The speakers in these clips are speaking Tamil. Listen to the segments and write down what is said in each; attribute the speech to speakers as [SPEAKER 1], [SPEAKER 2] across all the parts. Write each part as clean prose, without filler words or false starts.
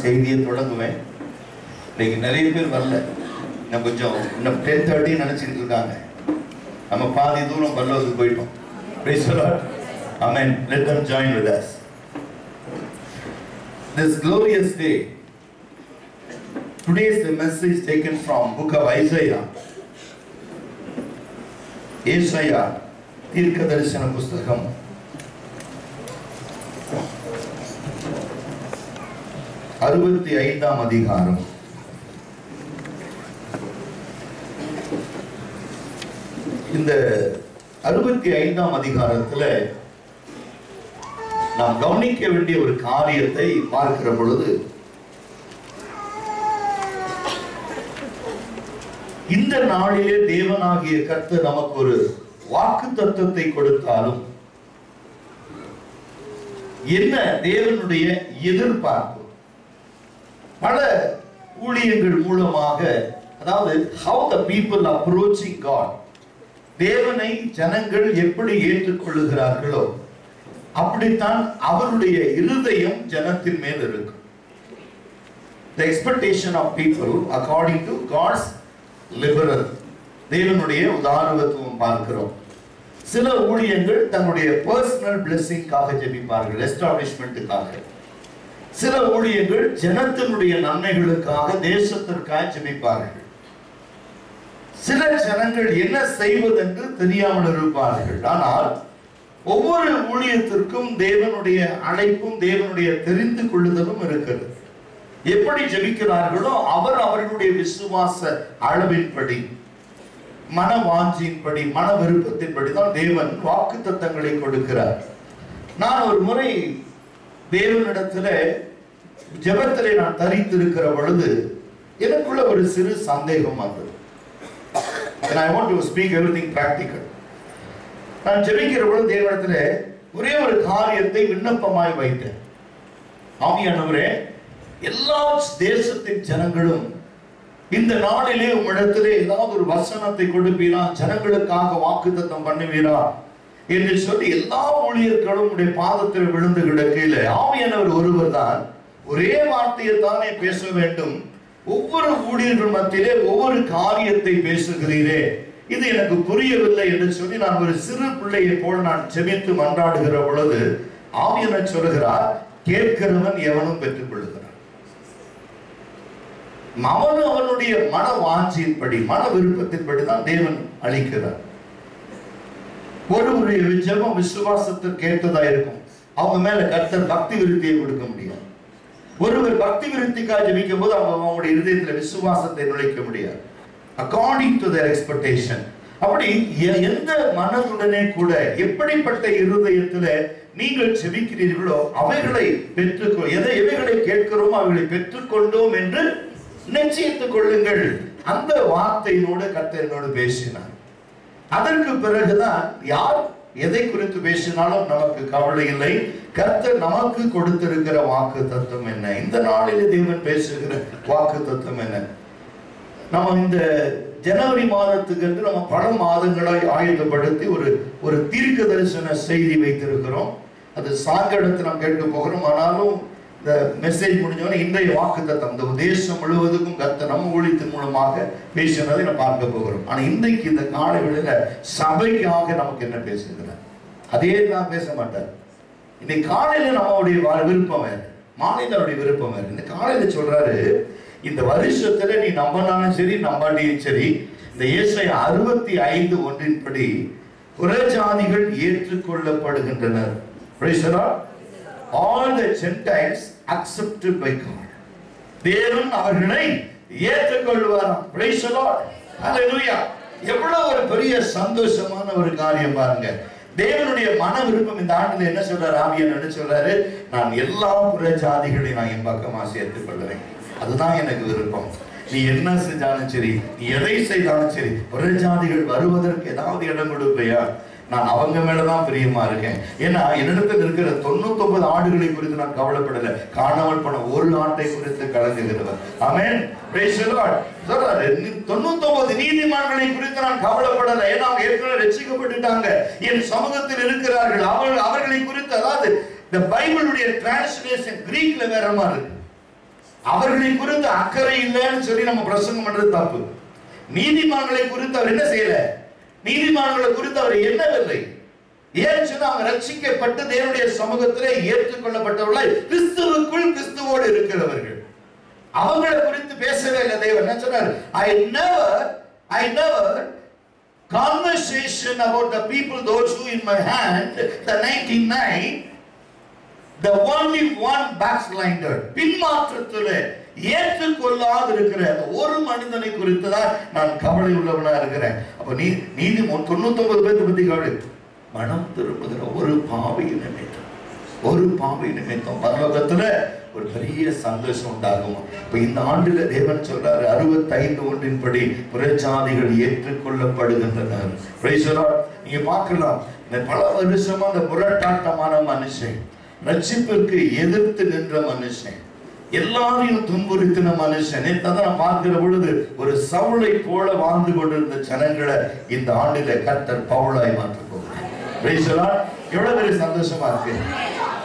[SPEAKER 1] செய்தியை தொடங்குவேன். இன்னைக்கு நிறைய பேர் வரல. நான் கொஞ்சம் இன்னும் 10:30 நினைச்சிட்டு இருக்காங்க. நம்ம பாதி தூரம் பரலோகத்துக்கு போயிட்டோம். Praise the Lord. Amen. Let them join with us. This glorious day. Today is the message taken from book of Isaiah. ஏசாயா தீர்க்கதரிசன புஸ்தகம் 65ஆம் அதிகாரம். இந்த 65ஆம் அதிகாரத்துல நாம் கவனிக்க வேண்டிய ஒரு காரியத்தை பார்க்கிற பொழுது, இந்த நாளிலே தேவனாகிய கர்த்தர் நமக்கு ஒரு வாக்குத்தத்தத்தை கொடுத்தாலும் என்ன தேவனுடைய எதிர்பார்ப்பு பல ஊழியங்கள் மூலமாக, அதாவது how the people approaching God, தேவனை ஜனங்கள் எப்படி ஏற்றுக்கொள்ளுகிறார்களோ அப்படித்தான் அவருடைய இருதயம் ஜனத்தின் மேல் இருக்கும். The expectation of people according to God's liberal, தேவனுடைய உதாரணத்துவம் பார்க்கிறோம். சில ஊழியங்கள் தன்னுடைய பர்சனல் பிளெஸிங்காக ஜெபிப்பார்கள், எஸ்டாப்ளிஷ்மெண்ட்டுக்காக. சில ஊழியர்கள் ஜனத்தினுடைய நன்மைகளுக்காக, தேசத்திற்காக ஜெபிப்பார்கள். சில ஜனங்கள் என்ன செய்வதென்று தெரியாமல் இருப்பார்கள். ஆனால் ஒவ்வொரு ஊழியத்திற்கும் தேவனுடைய அழைப்பும் தேவனுடைய தெரிந்து கொள்ளுதலும் இருக்கிறது. எப்படி ஜெபிக்கிறார்களோ அவர்களுடைய விசுவாச அளவின்படி, மன வாஞ்சியின்படி, மன விருப்பத்தின்படி தான் தேவன் வாக்குத்தத்தங்களை கொடுக்கிறார். நான் ஒரு முறை தேவனிடத்துல ஜெபத்திலே நான் தரித்திருக்கிற பொழுது எனக்குள்ள ஒரு சிறு சந்தேகம் வந்தது. And I want to speak everything practical. நான் ஜெபிக்கிற பொழுது தேவனிடத்துல ஒரே ஒரு காரியத்தை விண்ணப்பமாய் வைத்தேன். ஆவியானவரே, எல்லா தேசத்தின் ஜனங்களும் இந்த நாளிலே உம்மிடத்திலே ஏதாவது ஒரு வசனத்தை கொடுப்பீரா, ஜனங்களுக்காக வாக்குத்தத்தம் பண்ணுவீரா என்று சொல்லி எல்லா ஊழியர்களும் உடைய பாதத்தில் விழுந்து கிடக்கையில ஆவியானவர் ஒருவர் தான் ஒரே வார்த்தையை தானே பேச வேண்டும். ஒவ்வொரு ஊழியர்கள் மத்தியிலே ஒவ்வொரு காரியத்தை பேசுகிறீரே, இது எனக்கு புரியவில்லை என்று சொல்லி நான் ஒரு சிறு பிள்ளையை போல் நான் ஜெபித்து மன்றாடுகிற பொழுது ஆவியானவர் சொல்கிறார், கேட்கிறவன் எவனும் பெற்றுக் கொள்கிறான். அவனுடைய மன வாஞ்சியின்படி, மன விருப்பத்தின்படி தான் தேவன் அளிக்கிறார். ஒருவருடைய ஜெபம் விசுவாசத்திற்கு ஏற்றதா இருக்கும். அவங்க மேல கர்த்தர் பக்தி விருத்தியை கொடுக்க முடியாது. ஒருவர் பக்தி விருத்திக்காக ஜெபிக்கும் போது அவங்களுடைய இருதயத்துல விசுவாசத்தை நுழைக்க முடியாது. According to their expectation. அப்படி எந்த மனதுடனே கூட எப்படிப்பட்ட இருதயத்துல நீங்கள் ஜெபிக்கிறீர்களோ அவைகளை எவைகளை கேட்கிறோமோ அவைகளை பெற்றுக்கொண்டோம் என்று நிச்சயித்துக் கொள்ளுங்கள். அந்த வார்த்தையினோடு கர்த்தரோடு பேசினார். அதற்கு பிறகுதான் யார் எதை குறித்து பேசினாலும் நமக்கு கவலை இல்லை. கர்த்தர் நமக்கு கொடுத்திருக்கிற வாக்கு தத்துவம் என்ன, இந்த நாளிலே தேவன் பேசுகிற வாக்கு தத்துவம் என்ன. நம்ம இந்த ஜனவரி மாதத்துக்கு என்று நம்ம பல மாதங்களாய் ஆயுதப்படுத்தி ஒரு தீர்க்க தரிசன செய்தி வைத்திருக்கிறோம். அது சாயங்காலத்தை நாம் கேட்க போகிறோம். ஆனாலும் இந்த மெசேஜ் முடிஞ்சவொடனே இன்றைய வாக்கு தத்தம் இந்த தேசம் முழுவதுக்கும் கர்த்தர் நம்ம ஊழியத்தின் மூலமாக பேசினதை நம்ம பார்க்க போகிறோம். ஆனா இன்றைக்கு இந்த காலை வேளையில சபைக்காக நமக்கு என்ன பேசுகிறார், அதே தான் பேச மாட்டார். இன்னைக்கு காலையில நம்மளுடைய விருப்பம் வேறு, மாலையில அவருடைய விருப்பம் வேறு. இந்த காலையில சொல்றாரு, இந்த வருஷத்துல நீ நம்பினாலும் சரி நம்பாட்டியும் சரி, இந்த ஏசாயா 65:1 புறஜாதிகள் ஏற்றுக்கொள்ளப்படுகின்றனர். Praise the Lord. All the Gentiles accepted by God. தேவன் அவர்களை ஏற்றுக்கொள்வாராம். Praise the Lord. Hallelujah. எவ்வளவு ஒரு பெரிய சந்தோஷமான ஒரு காரியம் பாருங்க. தேவனுடைய மன விருப்பம் இந்த ஆண்டில் என்ன சொல்றாரு, ஆவியானவர் என்ன சொல்றாரு, நான் எல்லா புறஜாதிகளையும் நான் என் பக்கமா சேர்த்துக் கொள்கிறேன். அதுதான் எனக்கு விருப்பம். நீ என்ன செஞ்சாலும் சரி, நீ எதை செய்தாலும் சரி, புறஜாதிகள் வருவதற்கு ஏதாவது இடம் கொடுப்பையா, நான் அவங்க மேலதான் பிரியமா இருக்கேன். ஏன்னா என்னிடத்தில் இருக்கிற 99 ஆடுகளை குறித்து நான் கவலைப்படல, காணாமல் போன ஒரு ஆட்டை குறித்து கலங்குகிறவர். ஆமென். Praise the Lord. சொல்றாரு, 99 நீதிமான்களை குறித்து நான் கவலைப்படல, ஏன்னா அவங்க ஏற்கனவே ரட்சிக்கப்பட்டுட்டாங்க, என் சமூகத்தில் இருக்கிறார்கள். அவர்களை குறித்து, அதாவது இந்த பைபிளுடைய டிரான்ஸ்லேஷன் கிரீக்ல வேற மாதிரி இருக்கு. அவர்களை குறித்து அக்கறை இல்லைன்னு சொல்லி நம்ம பிரசங்கம் பண்றது தப்பு. நீதிமான்களை குறித்து அவர் என்ன செய்யல? நீதிமான்களை குறித்து அவர் என்னவில்லை. ஏன் சொன்னா அவங்க ரட்சிக்கப்பட்டு தேவனுடைய சமூகத்திலே ஏற்றுக்கொள்ளப்பட்டவர்களை கிறிஸ்துவுக்குள் கிறிஸ்துவோடு இருக்கிறவர்கள். அவங்களை குறித்து பேசவே இல்லை தேவன். என்ன சொன்னார்? I never conversation about the people, those who in my hand, the 99, the only one backslider, பின்மாற்றத்திலே ஏற்றுக்கொள்ளாது இருக்கிற ஒரு மனிதனை குறித்து தான் நான் கவலை உள்ளவனா இருக்கிறேன். அப்ப நீதி 99 பேரை பத்தி கவலை. மனம் திரும்புகிற ஒரு பாவி நிமித்தம் பரலோகத்துல ஒரு பெரிய சந்தோஷம் உண்டாகும். இப்ப இந்த ஆண்டுல தேவன் சொல்றாரு 65:1 புறஜாதிகள் ஏற்றுக்கொள்ளப்படுகின்றனர். நீங்க பார்க்கலாம், இந்த பல வருஷமா அந்த முரட்டாட்டமான மனுஷன், ரட்சிப்பிற்கு எதிர்த்து நின்ற மனுஷன், எல்லாரையும் துன்புறுத்தின மனுஷன், நான் பார்க்கிற பொழுது ஒரு சவுளை போல வாழ்ந்து கொண்டிருந்த ஜனங்களை இந்த ஆண்டில கர்த்தர் பவுலாய் மாற்ற போகிறார். எவ்வளவு பெரிய சந்தோஷமா இருக்கு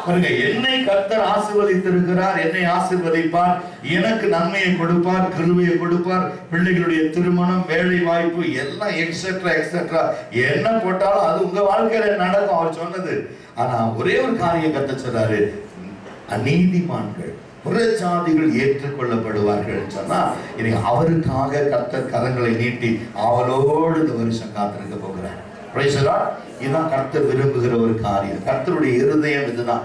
[SPEAKER 1] பாருங்க. என்னை கர்த்தர் ஆசீர்வதித்திருக்கிறார், என்னை ஆசீர்வதிப்பார், எனக்கு நன்மையை கொடுப்பார், கிருபையை கொடுப்பார், பிள்ளைகளுடைய திருமணம், வேலை வாய்ப்பு எல்லாம் எக்ஸெட்ரா என்ன போட்டாலும் அது உங்க வாழ்க்கையில நடக்கும் அவர் சொன்னது. ஆனா ஒரே ஒரு காரியம் கர்த்தர் சொல்றாரு, அநீதிமான்கள் புறஜாதிகள் ஏற்றுக்கொள்ளப்படுவார்கள் சொன்னா இனி அவருக்காக கர்த்தர் கரங்களை நீட்டி அவளோடு இந்த வருஷம் காத்திருக்க போகிறார். இதுதான் கர்த்தர் விரும்புகிற ஒரு காரியம். கர்த்தருடைய இருதயம் இதுதான்.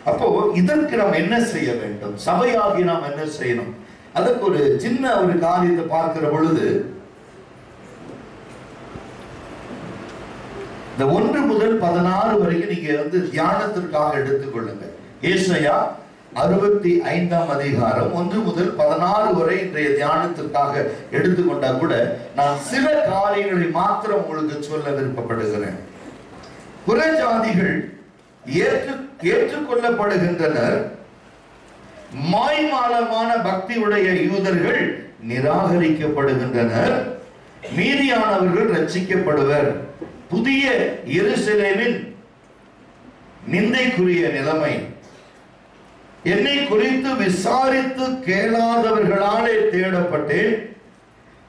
[SPEAKER 1] அப்போ இதற்கு நாம் என்ன செய்ய வேண்டும்? சபையாகி நாம் என்ன செய்யணும்? அதற்கு ஒரு சின்ன ஒரு காரியத்தை பார்க்கிற பொழுது இந்த 1 முதல் 16 வரைக்கும் நீங்க தியானத்திற்காக எடுத்துக்கொள்ளுங்க. ஏசாயா 65ஆம் அதிகாரம் 1 முதல் 16 வரை இன்றைய தியானத்திற்காக எடுத்துக்கொண்டா கூட நான் சில காரியங்களை மாத்திரம் உங்களுக்கு சொல்ல விருப்பப்படுகிறேன். புறஜாதிகள் ஏற்றுக்கொள்ளப்படுகின்றனர், மாய்மாலமான பக்தி உடைய யூதர்கள் நிராகரிக்கப்படுகின்றனர், மீதியானவர்கள் ரட்சிக்கப்படுவர். புதிய எருசலேமின் நிந்தைக்குரிய நிலைமை, என்னை குறித்து விசாரித்து கேளாதவர்களாலே தேடப்பட்டேன்,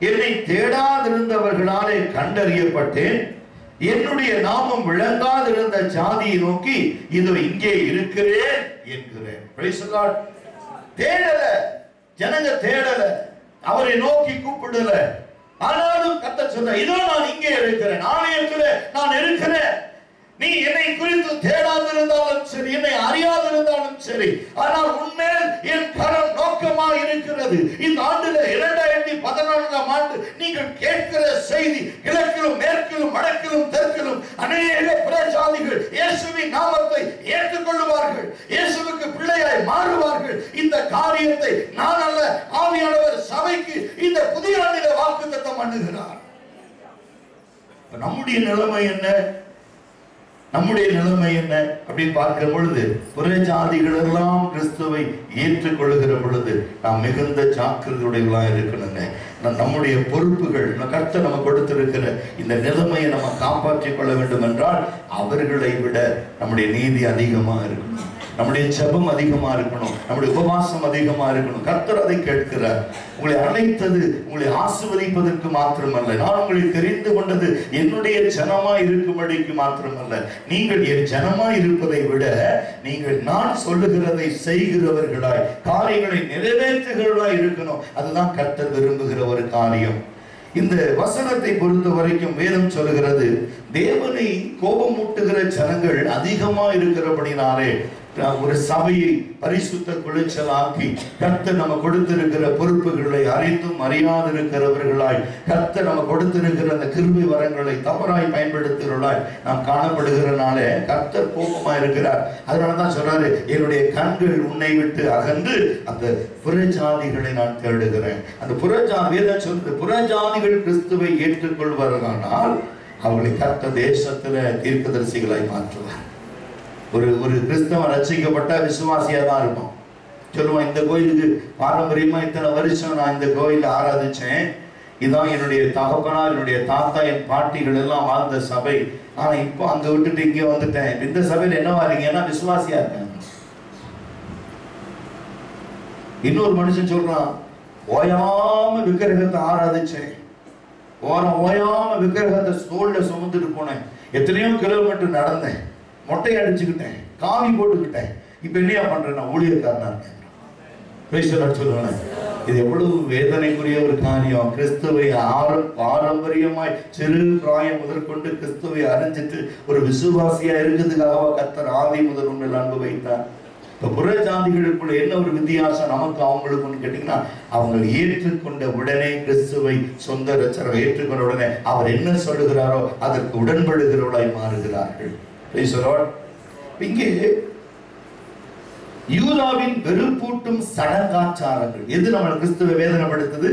[SPEAKER 1] என்னை தேடாதிருந்தவர்களாலே கண்டறியப்பட்டேன், என்னுடைய நாமம் விளங்காதிருந்த ஜாதியை நோக்கி இதோ இங்கே இருக்கிறேன் என்கிறேன். தேடல ஜனங்க, தேடல, அவரை நோக்கி கூப்பிடல. ஆனாலும் கர்த்தர் சொன்ன, இதோ நான் இங்கே இருக்கிறேன், ஆலயத்தில் நான் இருக்கிறேன். நீ என்னை குறித்து தேடாதிருந்தாலும் சரி, என்னை அறியாதிருந்தாலும் சரி, ஆனால் உன்மேல் என் கரம் நோக்கமாக இருக்கிறது. இந்த ஆண்டுல 2014ஆம் ஆண்டு நீங்கள் கேட்கிற செய்தி, கிழக்கிலும் மேற்கிலும் வடக்கிலும் தெற்கிலும் அநேக புறஜாதிகள் இயேசுவின் நாமத்தை ஏற்றுக்கொள்வார்கள், இயேசுவுக்கு பிள்ளையாய் மாறுவார்கள். இந்த காரியத்தை நான் அல்ல, ஆவியானவர் சபைக்கு இந்த புதிய ஆண்டில வாக்குத்தத்தம் பண்ணுகிறார். நம்முடைய நிலைமை என்ன? நம்முடைய நிலைமை என்ன அப்படின்னு பார்க்கிற பொழுது, புறஜாதிகள் எல்லாம் கிறிஸ்துவை ஏற்றுக்கொள்ளுகிற பொழுது நாம் மிகுந்த ஜாக்கிரதையுடையவர்களாக இருக்கணுங்க. நம்முடைய பொறுப்புகள், கர்த்தர் நம்ம கொடுத்திருக்கிற இந்த நிலைமையை நம்ம காப்பாற்றிக் கொள்ள வேண்டும் என்றால் அவர்களை விட நம்முடைய நீதி அதிகமா இருக்கணும், நம்முடைய ஜெபம் அதிகமா இருக்கணும், நம்முடைய உபவாசம் அதிகமா இருக்கணும். கர்த்தர் அதை கேட்கிறார். உங்களை அழைத்தது உங்களை ஆசீர்வதிப்பதற்கு மாத்திரமல்ல, நான் உங்களை தெரிந்து கொண்டது என்னுடைய ஜனமா இருக்கும்படிக்கு மாத்திரமல்ல, நீங்கள் என் ஜனமா இருப்பதை விட நீங்கள் நான் சொல்லுகிறதை செய்கிறவர்களாய், காரியங்களை நிறைவேற்றுகிறவர்களாய் இருக்கணும். அதுதான் கர்த்தர் விரும்புகிற ஒரு காரியம். இந்த வசனத்தை பொறுத்த வரைக்கும் வேதம் சொல்லுகிறது, தேவனை கோபமூட்டுகிற ஜனங்கள் அதிகமா இருக்கிறபடினாலே ஒரு சபையை பரிசுத்த குலைச்சலாக்கி கர்த்தர் நம்ம கொடுத்திருக்கிற பொறுப்புகளை அறிந்தும் அறியாதிருக்கிறவர்களாய், கர்த்தர் நம்ம கொடுத்திருக்கிற அந்த கிருபை வரங்களை தவறாய் பயன்படுத்துகிறவர்களாய் நாம் காணப்படுகிறனாலே கர்த்தர் கோபமா இருக்கிறார். அதனாலதான் சொல்றாரு, என்னுடைய கண்கள் உன்னை விட்டு அகன்று அந்த புறஜாதிகளை நான் தேடுகிறேன். அந்த வேதம் சொல்றது, புறஜாதிகள் கிறிஸ்துவை ஏற்றுக்கொள்வார்களானால் அவர்களை கர்த்தர் தேசத்துல தீர்க்கதரிசிகளாய் மாற்றுவார். ஒரு கிறிஸ்தவன் ரட்சிக்கப்பட்ட விசுவாசியா தான் இருக்கும். சொல்லுவான், இந்த கோயிலுக்கு பாரம்பரியமா இத்தனை வருஷம் நான் இந்த கோயில ஆராதிச்சேன், இதான் என்னுடைய தகப்பனார், என்னுடைய தாத்தா, என் பாட்டிகள் எல்லாம் வாழ்ந்த சபை, ஆனா இப்போ அங்க விட்டுட்டு இங்க வந்துட்டேன், இந்த சபையில என்னவா இருக்கீங்கன்னா விசுவாசியா இருக்காங்க. இன்னொரு மனுஷன் சொல்றான், ஓயாம விக்கிரகத்தை ஆராதிச்சேன், ஓயாம விக்கிரகத்தை தோல்ல சுமந்துட்டு போனேன், எத்தனையோ கிலோமீட்டர் நடந்தேன், மொட்டை அடிச்சுக்கிட்டேன், காவி போட்டுக்கிட்டேன், இப்ப என்னையா பண்றேன், நான் ஊழியக்காரனா இருக்கேன். சொல்லுவேன், இது எவ்வளவு வேதனைக்குரிய ஒரு காரியம். கிறிஸ்துவை பாரம்பரியமாய் சிறு பிராயம் முதற்கொண்டு கிறிஸ்துவை அறிஞ்சிட்டு ஒரு விசுவாசியா இருக்கிறதுக்காக கர்த்தர் ஆதி முதல் உண்மையில் அன்பு வைத்தார். இப்ப புற ஜாதிகளுக்குள்ள என்ன ஒரு வித்தியாசம் நமக்கு அவங்களுக்கு கேட்டீங்கன்னா, அவங்க ஏற்றுக்கொண்ட உடனே கிறிஸ்துவை சொந்த ரட்சகரை ஏற்றுக்கொண்ட உடனே அவர் என்ன சொல்லுகிறாரோ அதற்கு உடன்படுகிறவர்களாய் மாறுகிறார்கள். இங்கே யூதாவின் வெறுப்பூட்டும் சடங்காச்சாரங்கள் எது நம்ம கிறிஸ்துவை வேதனைப்படுத்துது?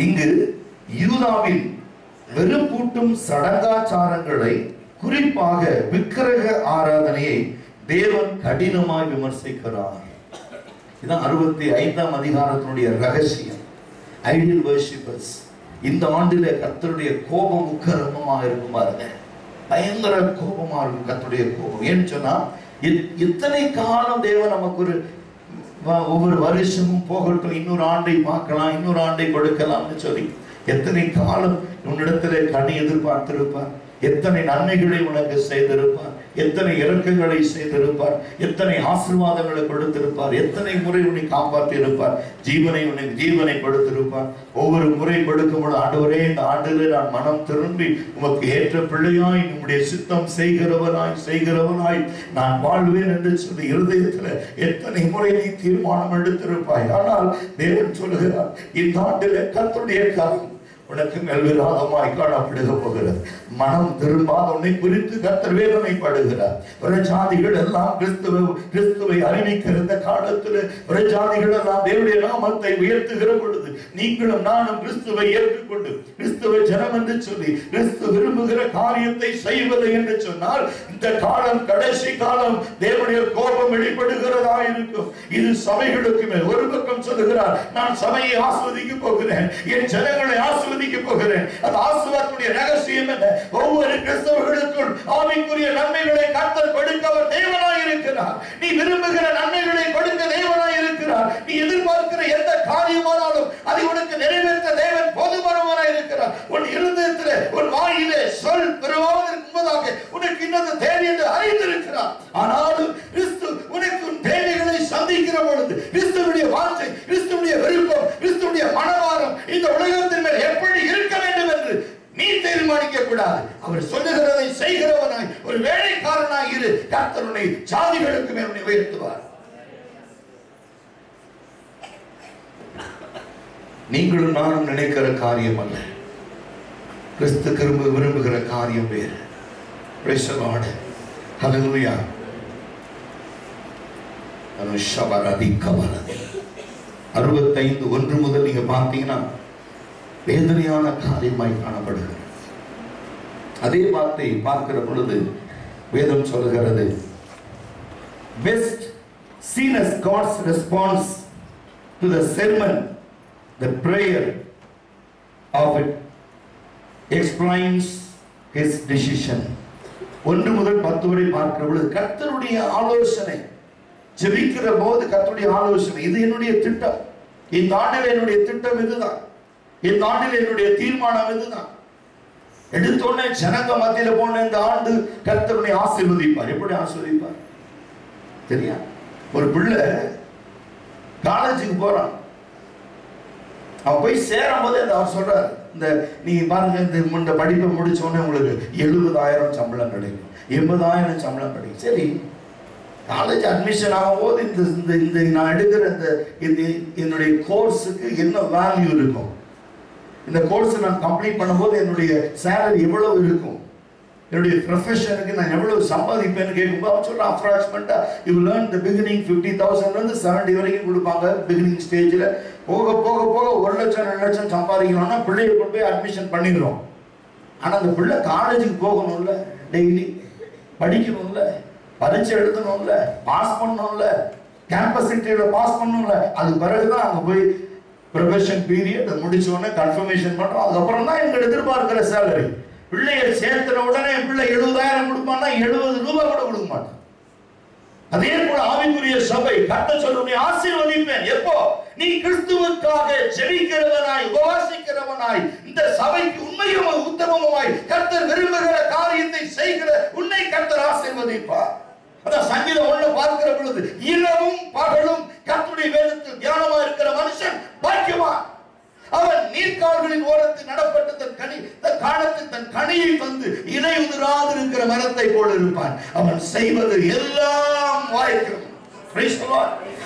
[SPEAKER 1] இங்கு யூதாவின் வெறுப்பூட்டும் சடங்காச்சாரங்களை, குறிப்பாக விக்கிரக ஆராதனையை தேவன் கடினமாய் விமர்சிக்கிறார். இதுதான் 65ஆம் அதிகாரத்தினுடைய ரகசியம். Ideal worshippers. இந்த ஆண்டில கர்த்தருடைய கோபம் உக்கிரமமாக இருக்கும் பாருங்க, பயங்கர கோபமா இருக்கும் கர்த்தருடைய கோபம். ஏன்னு சொன்னா, எத்தனை காலம் தேவன் நமக்கு ஒவ்வொரு வருஷமும் போகட்டும், இன்னொரு ஆண்டை பார்க்கலாம், இன்னொரு ஆண்டை கொடுக்கலாம்னு சொல்லி எத்தனை காலம் உன்னிடத்திலே கனி எதிர்பார்த்திருப்பார், எத்தனை நன்மைகளை உனக்கு செய்திருப்பார், எத்தனை இரக்கங்களை செய்திருப்பார், எத்தனை ஆசீர்வாதங்களை கொடுத்திருப்பார், எத்தனை முறை உன்னை காப்பாற்றி இருப்பார், ஜீவனை கொடுத்திருப்பார். ஒவ்வொரு முறை கொடுக்கும்போது, ஆண்டவரே இந்த ஆண்டிலே நான் மனம் திரும்பி உமக்கு ஏற்ற பிள்ளையாய் உம்முடைய சித்தம் செய்கிறவனாய் நான் வாழ்வேன் என்று சொல்லி இருதயத்தில் எத்தனை முறை நீ தீர்மானம் எடுத்திருப்பாய். ஆனால் தேவன் சொல்லுகிறார், இந்த ஆண்டிலே கர்த்தருடைய காலம் உனக்கு மேல் விரோதமாய் காணப்படுக போகிறது. மனம் திரும்பாத உன்னை குறித்து கர்த்தர் வேதனைப்படுகிறார். பிரஜாதிகள் எல்லாம் கிறிஸ்துவை அறிவிக்கிற இந்த காலத்தில் பிரஜாதிகள் எல்லாம் தேவனுடைய நாமத்தை உயர்த்துகிற பொழுது, நீங்களும் நானும் கிறிஸ்துவை ஏற்றுக்கொண்டு கிறிஸ்துவை ஜனம் என்று சொல்லி கிறிஸ்து விரும்புகிற காரியத்தை செய்வது என்று சொன்னால், இந்த காலம் கடைசி காலம், தேவனுடைய கோபம் வெளிப்படுகிறதா இருக்கும். இது சபைகளுக்கு மேல். ஒரு பக்கம் சொல்லுகிறார், நான் சபையை ஆஸ்வதிக்க போகிறேன், என் ஜனங்களை ஆஸ்வதிக்க போகிறேன். அது ஆசீர்வாதத்துடைய ரகசியம் என்ன? ஒவ்வொரு கிறிஸ்தவர்களுக்கும் ஆவிக்குரிய நன்மைகளை கர்த்தர் கொடுக்க அவர் தேவனாய் இருக்கிறார். நீ விரும்புகிற நன்மைகளை கொடுக்க தேவனாய் இருக்கிறார். நீ எதிர்பார்க்கிற எந்த காரியமானாலும் அதை உனக்கு நிறைவேற்ற தேவன் போதுமானவராய் இருக்கிறார். உன் இருதயத்திலே, உன் வாயிலே சொல் பெறுவதற்கு முன்பதாக உனக்கு இன்னொரு தேவை என்று அறிந்திருக்கிறார். ஆனாலும் கிறிஸ்து உனக்கு உன் தேவைகளை சந்திக்கிற பொழுது, கிறிஸ்துவுடைய வார்த்தை, கிறிஸ்துவுடைய விருப்பம், கிறிஸ்துவுடைய மனவாரம் இந்த உலகத்தின் மேல் எப்படி இருக்க வேண்டும் என்று நீ தீர்மானிக்க கூடாது. அவர் சொல்லுகிறதை செய்கிறவனாய் ஒரு வேலைக்காரனாய் இரு. கர்த்தர் உன்னை ஜாதிகளுக்கு மேல் உயர்த்துவார். நீங்களும் நானும் நினைக்கிற காரியம் அல்ல, கிறிஸ்து விரும்புகிற காரியம் வேறு. Praise the Lord. Hallelujah. 65:1 முதல் நீங்க பார்த்தீங்கன்னா வேதனையான காரியமாய் காணப்படுகிறது. அதே வார்த்தை பார்க்கிற பொழுது வேதம் சொல்லுகிறது, best seen as God's response to the sermon, the prayer of it explains his decision. 1 முதல் 10 வரை பார்க்கிற பொழுது கர்த்தருடைய ஆலோசனை, ஜெபிக்கிற போது கர்த்தருடைய ஆலோசனை, இது என்னுடைய திட்டம், இந்த ஆண்டில் என்னுடைய திட்டம் இதுதான், இந்த ஆண்டில் என்னுடைய தீர்மானம் இதுதான். எடுத்தோடனே ஜனங்க மத்தியில போன இந்த ஆண்டு கர்த்தருனை ஆசீர்வதிப்பார். எப்படி ஆசீர்வதிப்பார் தெரியா? ஒரு பிள்ளை காலேஜுக்கு போறான், அவன் போய் சேரும் போது அவர் சொல்றாரு, இந்த நீங்க பாருங்க, இந்த படிப்பை முடிச்ச உடனே உங்களுக்கு 70,000 சம்பளம் கிடைக்கும், 80,000 சம்பளம் கிடைக்கும். சரி, காலேஜ் அட்மிஷன் ஆகும்போது இந்த நான் எடுக்கிற இந்த என்னுடைய கோர்ஸுக்கு என்ன வேல்யூ இருக்கும், இந்த கோர்ஸ் நான் கம்ப்ளீட் பண்ணும்போது என்னுடைய சேலரி எவ்வளவு இருக்கும், என்னுடைய ப்ரொஃபஷனுக்கு நான் எவ்வளவு சம்பாதிப்பேன்னு கேட்கும்போது அவன் சொல்ற அப்ராக்சிமேட்டா யூ லேர்ன் தி பிகினிங் 50,000 70 வரைக்கும் கொடுப்பாங்க பிகினிங் ஸ்டேஜில். போக போக போக 1 லட்சம் 2 லட்சம் சம்பாதிக்கணும்னா பிள்ளையை கொண்டு போய் அட்மிஷன் பண்ணிடுறோம். ஆனால் அந்த பிள்ளை காலேஜுக்கு போகணும்ல, டெய்லி படிக்கணும்ல, பரீட்சை எழுதணும்ல, பாஸ் பண்ணணும்ல, கேம்பஸ் இன்டர்வியூல பாஸ் பண்ணணும்ல. அது பிறகுதான் அங்கே போய் ப்ரொபேஷன் பீரியட் முடிச்ச உடனே கன்ஃபர்மேஷன் பண்றோம். அதுக்கப்புறம் தான் எங்க எதிர்பார்க்கிற சேலரி. பிள்ளையை சேர்த்துற உடனே பிள்ளை 70,000 கொடுப்பான்னா 70 ரூபாய் கூட கொடுக்க மாட்டான். அதே போல ஆவிக்குரிய சபை கர்த்தர் சொல்லுமே ஆசீர்வதிப்பேன். எப்போ? நீ கிறிஸ்துவுக்காக ஜெபிக்கிறவனாய் உபவாசிக்கிறவனாய் இந்த சபைக்கு உண்மையும் உத்தமமாய் கர்த்தர் விரும்புகிற காரியத்தை செய்கிற உன்னை கர்த்தர் ஆசீர்வதிப்பார். அதான் சங்கீதம் 1 பார்க்கிற பொழுது இரவும் பகலும் கர்த்தருடைய வேதத்தில் தியானமா இருக்கிற மனுஷன் பாக்கியவான். அவன் நீர்க்கால்களின் ஓரத்தில் நடப்பட்டு தன் காலத்தில் தன் கனியை தந்து இலை உதிராது இருக்கிற மரத்தை போல இருப்பான். அவன் செய்வது எல்லாம் வாய்க்கும்.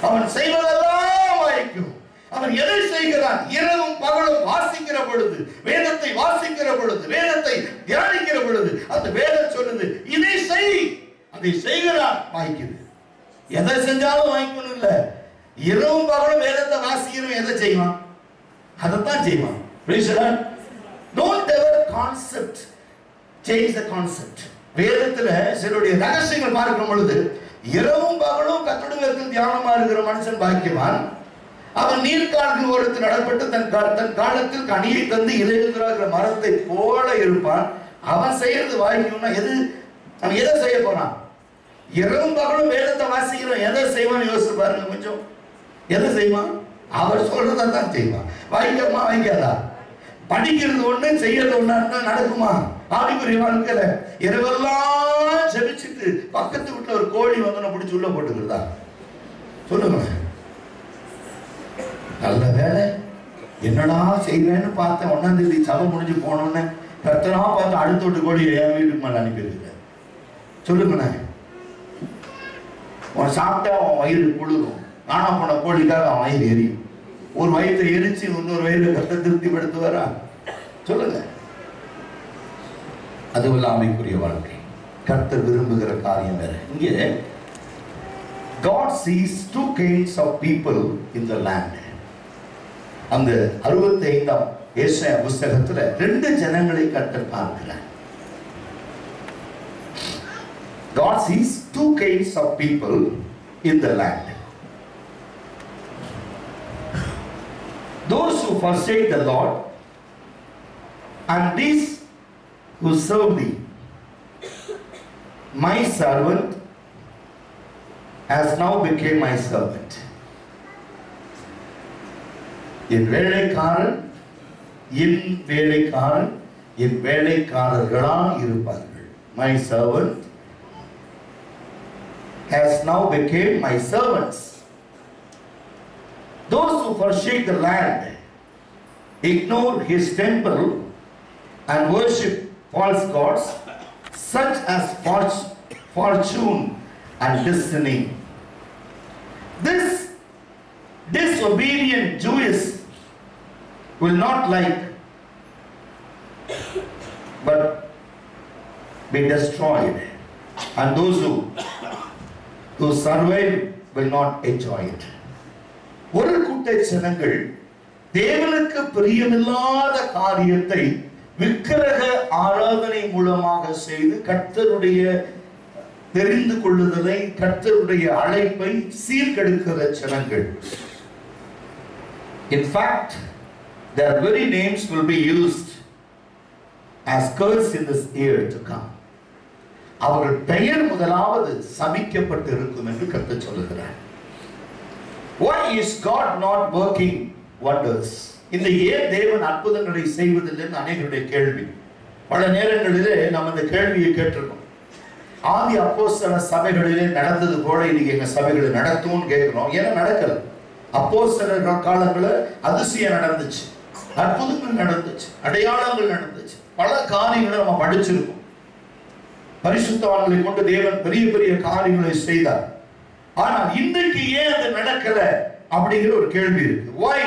[SPEAKER 1] அவன் செய்வதெல்லாம் வாய்க்கும். அவன் எதை செய்கிறான்? இரவும் பகலும் வாசிக்கிற பொழுது, வேதத்தை வாசிக்கிற பொழுது, வேதத்தை தியானிக்கிற பொழுது அந்த வேதம் சொல்லுது இதை செய், அதை செய்கிறான், வாய்க்குது. எதை செஞ்சாலும் வாய்க்கணும் இல்ல. இரவும் பகலும் வேதத்தை வாசிக்கிறவன் எதை செய்வான்? அதைத்தான் செய்வான். Don't ever concept change the concept. வேதத்துல சிலருடைய ரகசியங்கள் பார்க்கிற பொழுது இரவும் பகலும் கர்த்தருடைய வேதத்தில் தியானமா இருக்கிற மனுஷன் பாக்கியவான். அவன் நீர்க்கால்கள் ஓரத்தில் நடப்பட்டு தன் காலத்தில் கனியை தந்து இலையுதிராகிற மரத்தை போல இருப்பான். அவன் செய்யறது வாய்க்கும்னா எது? அவன் எதை செய்ய போறான்? இரவும் பகலும் வேதத்தை வாசிக்கிறவன் எதை செய்வான்னு யோசிச்சு பாருங்க கொஞ்சம். எதை செய்வான்? அவர் சொல்றதான் செய்வான். வாய்க்கமா வாய்க்காதா? படிக்கிறது ஒண்ணு, செய்யறது ஒண்ணு நடக்குமா? ஆவிக்குரிய வாழ்க்கையில இரவெல்லாம் ஜெபிச்சுட்டு பக்கத்து வீட்டுல ஒரு கோழி வந்து பிடிச்சி உள்ள போட்டுக்கிறதா? சொல்லுங்க. நல்ல வேலை என்னடா செய்வேன்னு பார்த்தேன். 1ஆம் தேதி சபை முடிஞ்சு போனோன்னு கர்த்தரா பார்த்து அடுத்த வீட்டு கோழி என் வீட்டுக்கு மேல அனுப்பியிருக்க. சொல்லுங்கண்ணே. உன் சாப்பிட்டா அவன் வயிறு குளிரும். நானா போன கோழிக்காக அவன் வயிறு எரியும். ஒரு வயிற்றை எரிச்சு இன்னொரு வயிறு கர்த்தர் திருப்திப்படுத்துவாரா? சொல்லுங்க. அதுவெல்லாம் ஆவிக்குரிய வாழ்க்கை. கர்த்தர் விரும்புகிற காரியம் வேற. இங்கே God sees 2 kinds of people in the land. அந்த 65ஆம் ஏசாயா புத்தகத்துல 2 ஜனங்களை கர்த்தர் பார்க்கிறார். God sees 2 kinds of people in the land. Those who forsake the Lord and these who serve thee. My servant has now become my servant. என் வேலைக்காரன் என் வேலைக்காரர்களாக இருப்பார்கள். My servant has now become my servants. Those who forsake the land, ignore his temple and worship false gods such as fortune and destiny. This disobedient Jews will not like but be destroyed, and those who survive will not enjoy it. ஒரு கூட்ட ஜனங்கள் தேவனுக்கு பிரியமில்லாத காரியத்தை விக்கிரக ஆராதனை மூலமாக செய்து கர்த்தருடைய தெரிந்து கொள்ளுதலை, கர்த்தருடைய அழைப்பை சீர்கெடுக்கிற ஜனங்கள். In fact, their very names will be used as curse in this year to come. அவர்கள் பெயர் முதலாவது சபிக்கப்பட்டு இருக்கும் என்று கர்த்தர் சொல்லுகிறார். Why is God not working wonders? இந்த ஏன் தேவன் அற்புதங்களை செய்வதில்லை என்று அநேகருடைய கேள்வி. பல நேரங்களிலே நாம் இந்த கேள்வியை கேட்டிருக்கோம். ஆதி அப்போஸ்தல சபைகளிலே நடந்தது போல இன்னைக்கு எங்க சபைகளை நடத்தும்னு கேட்கிறோம். ஏன்னா நடக்கல. அப்போஸ்தல காலங்களில் அதிசயம் நடந்துச்சு, அற்புதங்கள் நடந்துச்சு, அடையாளங்கள் நடந்துச்சு, பல காரியங்களை நம்ம படிச்சிருக்கோம். பரிசுத்தவான்களை கொண்டு தேவன் பெரிய பெரிய காரியங்களை செய்தார். ஆனால் இன்றைக்கு ஏன் அது நடக்கல அப்படிங்கிற ஒரு கேள்வி இருக்கு. Why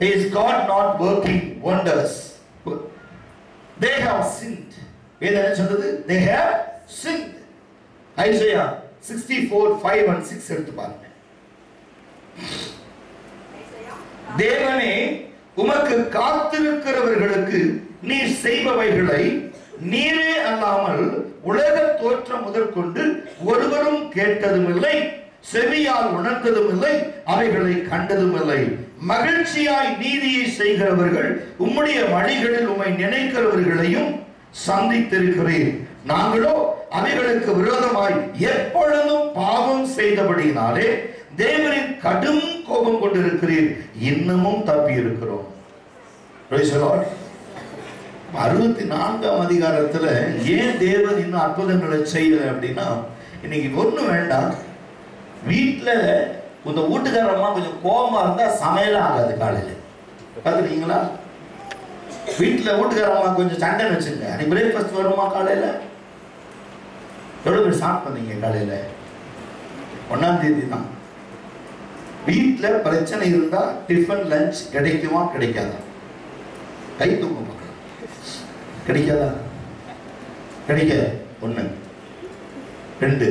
[SPEAKER 1] is God not working wonders? They have sinned. என்ன சொல்றது? They have sinned. Isaiah 64:5 and 6 எடுத்து பாருங்க. தேவனே, உமக்கு காத்திருக்கிறவர்களுக்கு நீர் செய்பவைகளை நீரே அல்லாமல் உலக தோற்றம் முதற்கொண்டு ஒருவரும் கேட்டதும் இல்லை, செவியால் உணர்ந்ததும் இல்லை, அவைகளை கண்டதும் இல்லை. மகிழ்ச்சியாய் நீதியை செய்கிறவர்கள் உம்முடைய வழிகளில் உம்மை நினைக்கிறவர்களையும் சந்தித்திருக்கிறேன். நாங்களோ அவைகளுக்கு விரோதமாய் எப்பொழுதும் பாவம் செய்தபடியினாலே தேவனின் கடும் கோபம் கொண்டிருக்கிறீர், இன்னமும் தப்பி இருக்கிறோம். 64ஆம் அதிகாரத்துல ஏன் தேவன் இன்னும் அற்புதங்களை செய்யல அப்படின்னா, இன்னைக்கு ஒண்ணு வேண்டாம், வீட்டுல இந்த வீட்டுக்காரம்மா கொஞ்சம் கோபமா இருந்தா சமையல ஆகாது. காலையில பாத்துருக்கீங்களா? வீட்டுல வீட்டுக்காரம்மா கொஞ்சம் சண்டை வச்சுங்க, அன்னைக்கு பிரேக்ஃபாஸ்ட் வருமா? காலையில எவ்வளவு பேர் ஸ்டார்ட் பண்ணீங்க? காலையில 1ஆம் தேதி தான். வீட்டுல பிரச்சனை இருந்தா டிஃபன் லஞ்ச் கிடைக்குமா கிடைக்காதா? கை தூக்கும் மக்கள். கிடைக்காதா? கிடைக்காது. 1 2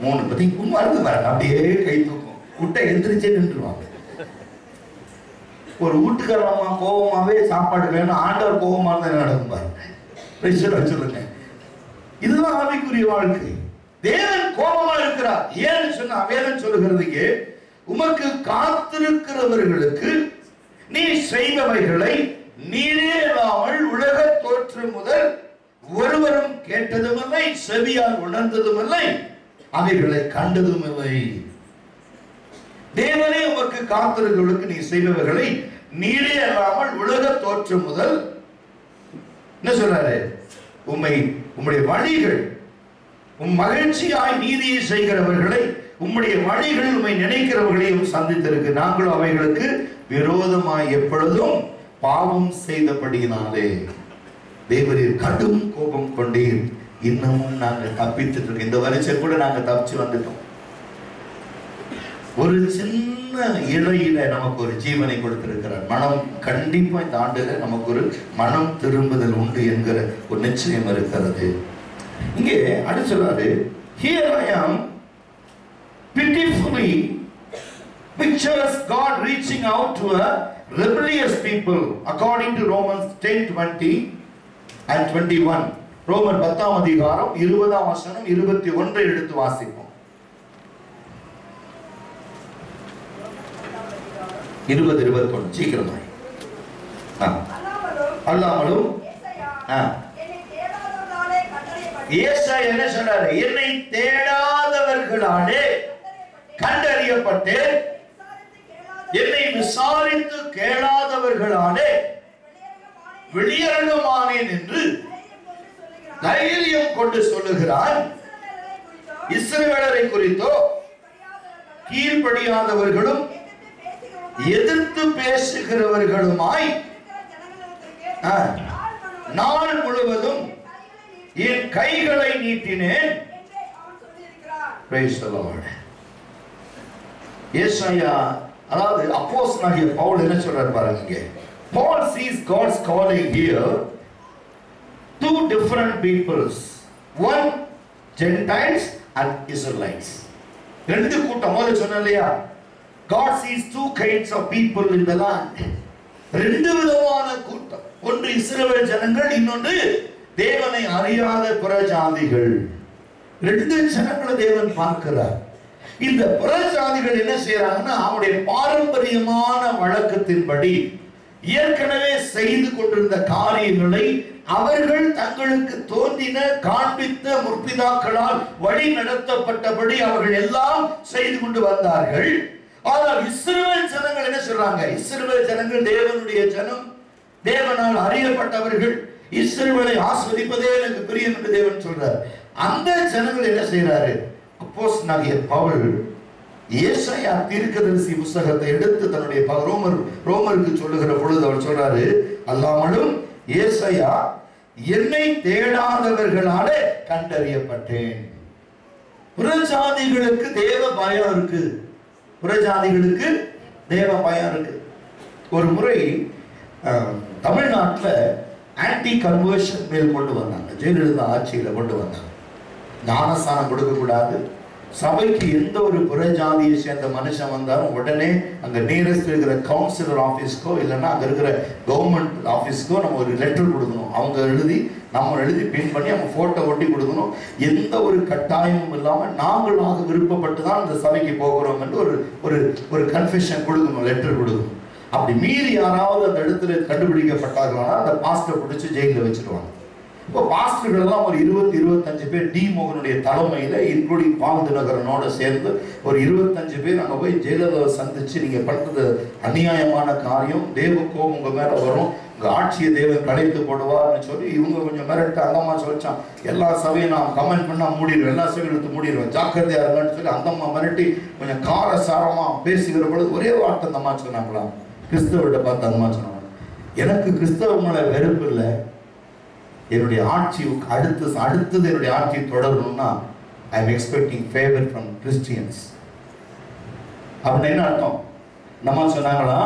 [SPEAKER 1] 3 பத்தி குமாருக்கு வர அப்படியே கை தூக்கும். விட்ட எந்திரிச்சே நின்றுவாங்க. ஒரு வீட்டுக்காரமா கோபமாவே சாப்பாடு வேணும், ஆண்டவர் கோபமா இருந்தா நடக்கும் பாருங்க. சொல்லுங்க, இதுதான் ஆவிக்குரிய வாழ்க்கை. தேவன் கோபமா இருக்கிறார். ஏன்னு சொன்னா வேதம் சொல்லுகிறதுக்கு, உமக்கு காத்திருக்கிறவர்களுக்கு நீ செய்பவைகளை நீரே இல்லாமல் உலக தோற்றம் முதல் ஒருவரும் கேட்டதுமில்லை, செவியால் உணர்ந்ததுமில்லை, அவைகளை கண்டதுமில்லை. தேவனே உமக்கு காத்திருக்கிறவர்களுக்கு நீ செய்பவைகளை நீரே அல்லாமல் உலக தோற்றம் முதல் என்ன சொல்றாரு? உம்முடைய வழிகள், உம் மகிழ்ச்சியாய் நீதியை செய்கிறவர்களை, உம்முடைய வழிகளில் உம்மை நினைக்கிறவர்களையும் சந்தித்திருக்கு. நாங்களும் அவைகளுக்கு விரோதமாய் எப்பொழுதும் பாவம் செய்தபடியினாலே தேவரீர் கடும் கோபம் கொண்டீர், இன்னமும் நாங்கள் தப்பித்துட்டு இருக்கோம். இந்த வருஷம் கூட நாங்க தப்பிச்சு வந்துட்டோம். ஒரு சின்ன இழையில நமக்கு ஒரு ஜீவனை கொடுத்திருக்கிறார். மனம் கண்டிப்பா இந்த ஆண்டுல நமக்கு ஒரு மனம் திரும்புதல் உண்டு என்கிற ஒரு நிச்சயம் இருக்கிறது. இங்கே அடுத்து சொல்றாரு, here I am pitifully pictures God reaching out to a rebellious people according to Romans 10:20 and 21. ரோமர் 10ஆம் அதிகாரம் 20ஆம் வசனம் 21 எடுத்து வாசிப்போம். 20-21 சீக்கிரமாய். அல்லாமலும் ஏசாயா என்ன சொல்றாரு? என்னை தேடாதவர்களாலே கண்டறியப்பட்டேன், என்னை விசாரித்து கேளாதவர்களாலே வெளியரங்கமானேன் என்று தைரியம் கொண்டு சொல்லுகிறார். இஸ்ரவேலரை குறித்தோ கீழ்ப்படியாதவர்களும் எதிர்த்து பேசுகிறவர்களுமாய் நாள் முழுவதும் என் கைகளை நீட்டினேன். Praise the Lord. ஏசாயா, அதாவது அப்போஸ்தலனாகிய பவுல் என்ன சொல்றாரு பாருங்க. Paul sees God's calling here two different peoples, one Gentiles and Israelites. ரெண்டு கூட்டம். முதல்ல சொன்னேன் இல்லையா, God sees two kinds of people in the land. ரெண்டு விதமான கூட்டம். ஒன்று இஸ்ரவேல் ஜனங்கள், இன்னொன்று தேவனை அறியாத புறஜாதிகள். ரெண்டு ஜனங்களை தேவன் பார்க்கிறார். இந்த புறஜாதிகள் என்ன செய்யறாங்கன்னா, அவருடைய பாரம்பரியமான வழக்கத்தின்படி ஏற்கனவே செய்து கொண்டிருந்த காரியங்களை அவர்கள் தங்களுக்கு தோன்றின காண்பித்த முற்பிதாக்களால் வழி நடத்தப்பட்டபடி அவர்கள் எல்லாம் செய்து கொண்டு வந்தார்கள். ஆனால் இஸ்ரவேல் ஜனங்கள் என்ன சொல்றாங்க? இஸ்ரவேல் ஜனங்கள் தேவனுடைய ஜனம், தேவனால் அறியப்பட்டவர்கள், இஸ்ரவேலை ஆஸ்வதிப்பதே எனக்கு பிரியம் என்று தேவன் சொல்றார். அந்த ஜனங்கள் என்ன செய்யறாரு? அப்போஸ்தலனாகிய பவுல் ஏசாயா தீர்க்கதரிசி புத்தகத்தை எடுத்து தன்னுடைய ரோமருக்கு சொல்லுகிற பொழுது அவர் சொல்றாரு, அல்லாமலும் ஏசாயா என்னை தேடாதவர்களாலே கண்டறியப்பட்டேன். புறஜாதிகளுக்கு தேவ பயம் இருக்கு, புறஜாதிகளுக்கு தேவ பயம் இருக்கு. ஒரு முறை தமிழ்நாட்டில் ஆன்டி கன்வர்ஷன் மேல் கொண்டு வந்தாங்க. ஜெயலலிதா ஆட்சியில கொண்டு வந்தாங்க. ஞானஸ்தானம் கொடுக்க கூடாது, சபைக்கு எந்த ஒரு புறஜாதியை சேர்ந்த மனுஷன் வந்தாலும் உடனே அங்க நியரஸ்ட் இருக்கிற கவுன்சிலர் ஆபீஸ்க்கோ இல்லைன்னா அங்க இருக்கிற கவர்மெண்ட் ஆபீஸ்க்கோ நம்ம ஒரு லெட்டர் கொடுக்கணும். அவங்க நம்ம எழுதி பின் பண்ணி அவங்க போட்டோ ஒட்டி கொடுக்கணும். எந்த ஒரு கட்டாயமும் இல்லாம நாங்களாக விருப்பப்பட்டு தான் அந்த சபைக்கு போகிறோம் என்று ஒரு கன்ஃபெஷன் கொடுக்கணும், லெட்டர் கொடுக்கணும். அப்படி மீறி யாராவது அந்த இடத்துல கண்டுபிடிக்கப்பட்டார்களானா அந்த பாஸ்டர் பிடிச்சி ஜெயிலில் வச்சிருவாங்க. இப்போ பாஸ்டர்கள் எல்லாம் ஒரு 20-25 பேர் டி மோகனுடைய தலைமையில இன்க்ளூடிங் பால் தினகரனோட சேர்ந்து ஒரு 25 பேர் அங்க போய் ஜெயலலிதாவை சந்திச்சு, நீங்க பண்றது அநியாயமான காரியம், தேவ கோபம் உங்க மேல வரும், உங்க ஆட்சியை தேவன் கலைத்து போடுவார்னு சொல்லி இவங்க கொஞ்சம் மிரட்டு. அந்தம்மா சொல்லிச்சான், எல்லா சபையும் நான் கமெண்ட் பண்ணா மூடிடுவேன், எல்லா சபையும் எடுத்து மூடிடுவேன், ஜாக்கிரதையா இருங்கன்னு சொல்லி அந்தம்மா மிரட்டி கொஞ்சம் காரசாரமா பேசுகிற பொழுது ஒரே வார்த்தை அந்த அம்மா சொன்னாங்களாம். கிறிஸ்தவர்கிட்ட பார்த்து அந்த அம்மா சொன்னாங்க, எனக்கு கிறிஸ்தவ மேல வெறுப்பு இல்லை, என்னுடைய ஆட்சி அடுத்தது என்னுடைய ஆட்சி தொடரணும்னா I am expecting favour from Christians. அப்படின்னு என்ன அர்த்தம்? நம்ம சொன்னாங்களா,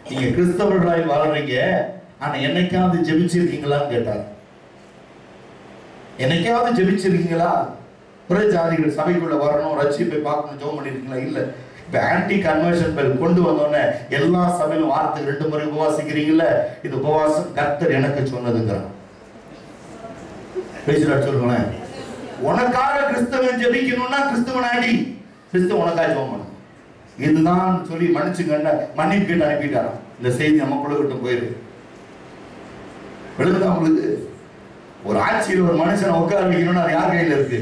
[SPEAKER 1] நீங்க கிறிஸ்தவர்களாய் வளர்றீங்க, ஆனா என்னைக்காவது ஜெபிச்சிருக்கீங்களான்னு கேட்டார். என்னைக்காவது ஜெபிச்சிருக்கீங்களா? புற ஜாதிகள் சபைக்குள்ள வரணும், ரட்சிப்பை பார்க்கணும், ஜெபம் பண்ணிருக்கீங்களா? இல்ல. இப்ப ஆன்டி கன்வர்ஷன் பில் கொண்டு வந்தோடனே எல்லா சபையிலும் வாரத்துக்கு 2 முறை உபவாசிக்கிறீங்கல்ல, இது உபவாசம் கர்த்தர் எனக்கு சொன்னதுங்கிறான். சொல்லுங்களேன், உனக்காக கிறிஸ்தவன் ஜெபிக்கணும்னா கிறிஸ்தவன் ஆடி கிறிஸ்தவன் உனக்காக ஜெபம் பண்ணணும். இதுதான் சொல்லி மன்னிச்சுங்க மன்னிப்பு கேட்டு அனுப்பிட்டாராம். இந்த செய்தி நம்ம குழுக்கிட்ட போயிரு. விழுந்தா உங்களுக்கு ஒரு ஆட்சியில் ஒரு மனுஷனை உட்கார வைக்கணும்னு அது யார் கையில இருக்கு?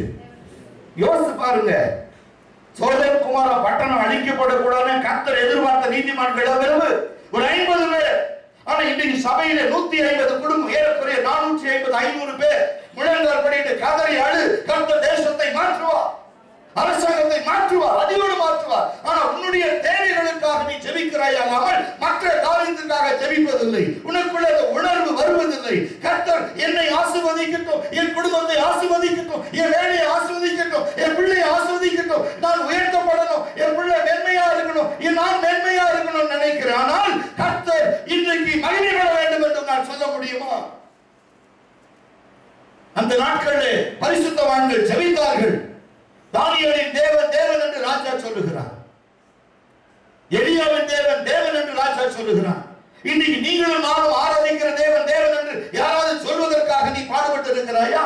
[SPEAKER 1] யோசிச்சு பாருங்க. சோதம் குமார பட்டணம் அழிக்கப்படக்கூடாதுன்னு கர்த்தர் எதிர்பார்த்த நீதிமான்கள் விரும்பு ஒரு 50 பேர். ஆனா இன்னைக்கு சபையில 150 குடும்பம், ஏறக்குறைய 450-500 பேர் முழங்கால் படிட்டு கதறி அழு. கர்த்தர் தேசத்தை மாற்றுவார், அரசாங்கத்தை மாற்றுவார், அதிகோடு மாற்றுவார். ஆனா உன்னுடைய தேவைகளுக்காக நீ ஜெபிக்கிறாய் அல்லாமல் மற்ற காரியத்துக்காக ஜெபிப்பதில்லை. உனக்குள்ள அந்த உணர்வு வருவதில்லை. கர்த்தர் என்னை ஆசீர்வதிக்கட்டும், என் குடும்பத்தை ஆசீர்வதிக்கட்டும், என் வேலையை ஆசீர்வதிக்கட்டும், என் பிள்ளையை ஆசீர்வதிக்கட்டும், நான் உயர்த்தப்படணும், என் பிள்ளை மென்மையா இருக்கணும், நான் மென்மையா இருக்கணும் நினைக்கிறேன். ஆனால் கர்த்தர் இன்றைக்கு மகிமைப்பட வேண்டும் என்று நான் சொல்ல முடியுமா? அந்த நாட்களிலே பரிசுத்தவான்கள் ஜெபித்தார்கள். தானியேலின் தேவன் தேவன் என்று ராஜா சொல்லுகிறார். எலியாவின் தேவன் தேவன் என்று ராஜா சொல்லுகிறார். இன்னைக்கு நீங்களும் நானும் ஆராதிக்கிற தேவன் தேவன் என்று யாராவது சொல்வதற்காக நீ பாடுபட்டு இருக்கிறாயா?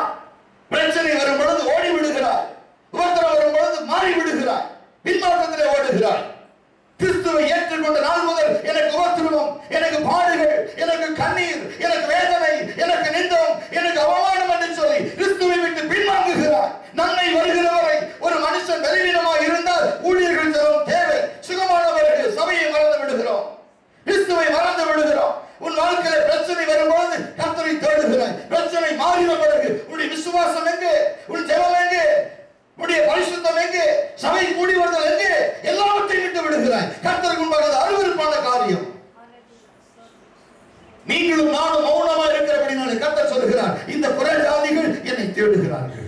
[SPEAKER 1] பிரச்சனை வரும் பொழுது ஓடி விடுகிறாய், உபத்திரம் வரும் பொழுது மாறி விடுகிறாய், பின்மாற்றத்திலே ஓடுகிறாய். கிறிஸ்துவை ஏற்றுக்கொண்ட நாள் முதல் எனக்கு உபத்திரவம், எனக்கு பாடுகள், எனக்கு கண்ணீர், எனக்கு வேதனை, எனக்கு நிந்தம், எனக்கு அவமானம் என்று சொல்லி கிறிஸ்துவை விட்டு பின்வாங்குகிறாய். நன்மை வருகிறவரை ஒரு மனுஷன் பலவீனமாக இருந்தால் ஊழியர்கள் தரும் தேவை, சுகமானவர்கள் சபையை மறந்து விடுகிறோம், கிறிஸ்துவை மறந்து விடுகிறோம். உன் வாழ்க்கையில பிரச்சனை வரும்போது கர்த்தரை தேடுகிறாய். பிரச்சனை மாறின பிறகு உன்னுடைய விசுவாசம் எங்கே? உன் ஜெபம் எங்கே? உன்னுடைய பரிசுத்தம் எங்கே? சபை கூடி வருதல் எங்கே? எல்லாவற்றையும் விட்டு விடுகிறாய். கர்த்தருக்கு முன்பாக அருவருப்பான காரியம். நீங்களும் நானும் மௌனமா இருக்கிறபடினால கர்த்தர் சொல்கிறார், இந்த புறஜாதிகள் என்னை தேடுகிறார்கள்.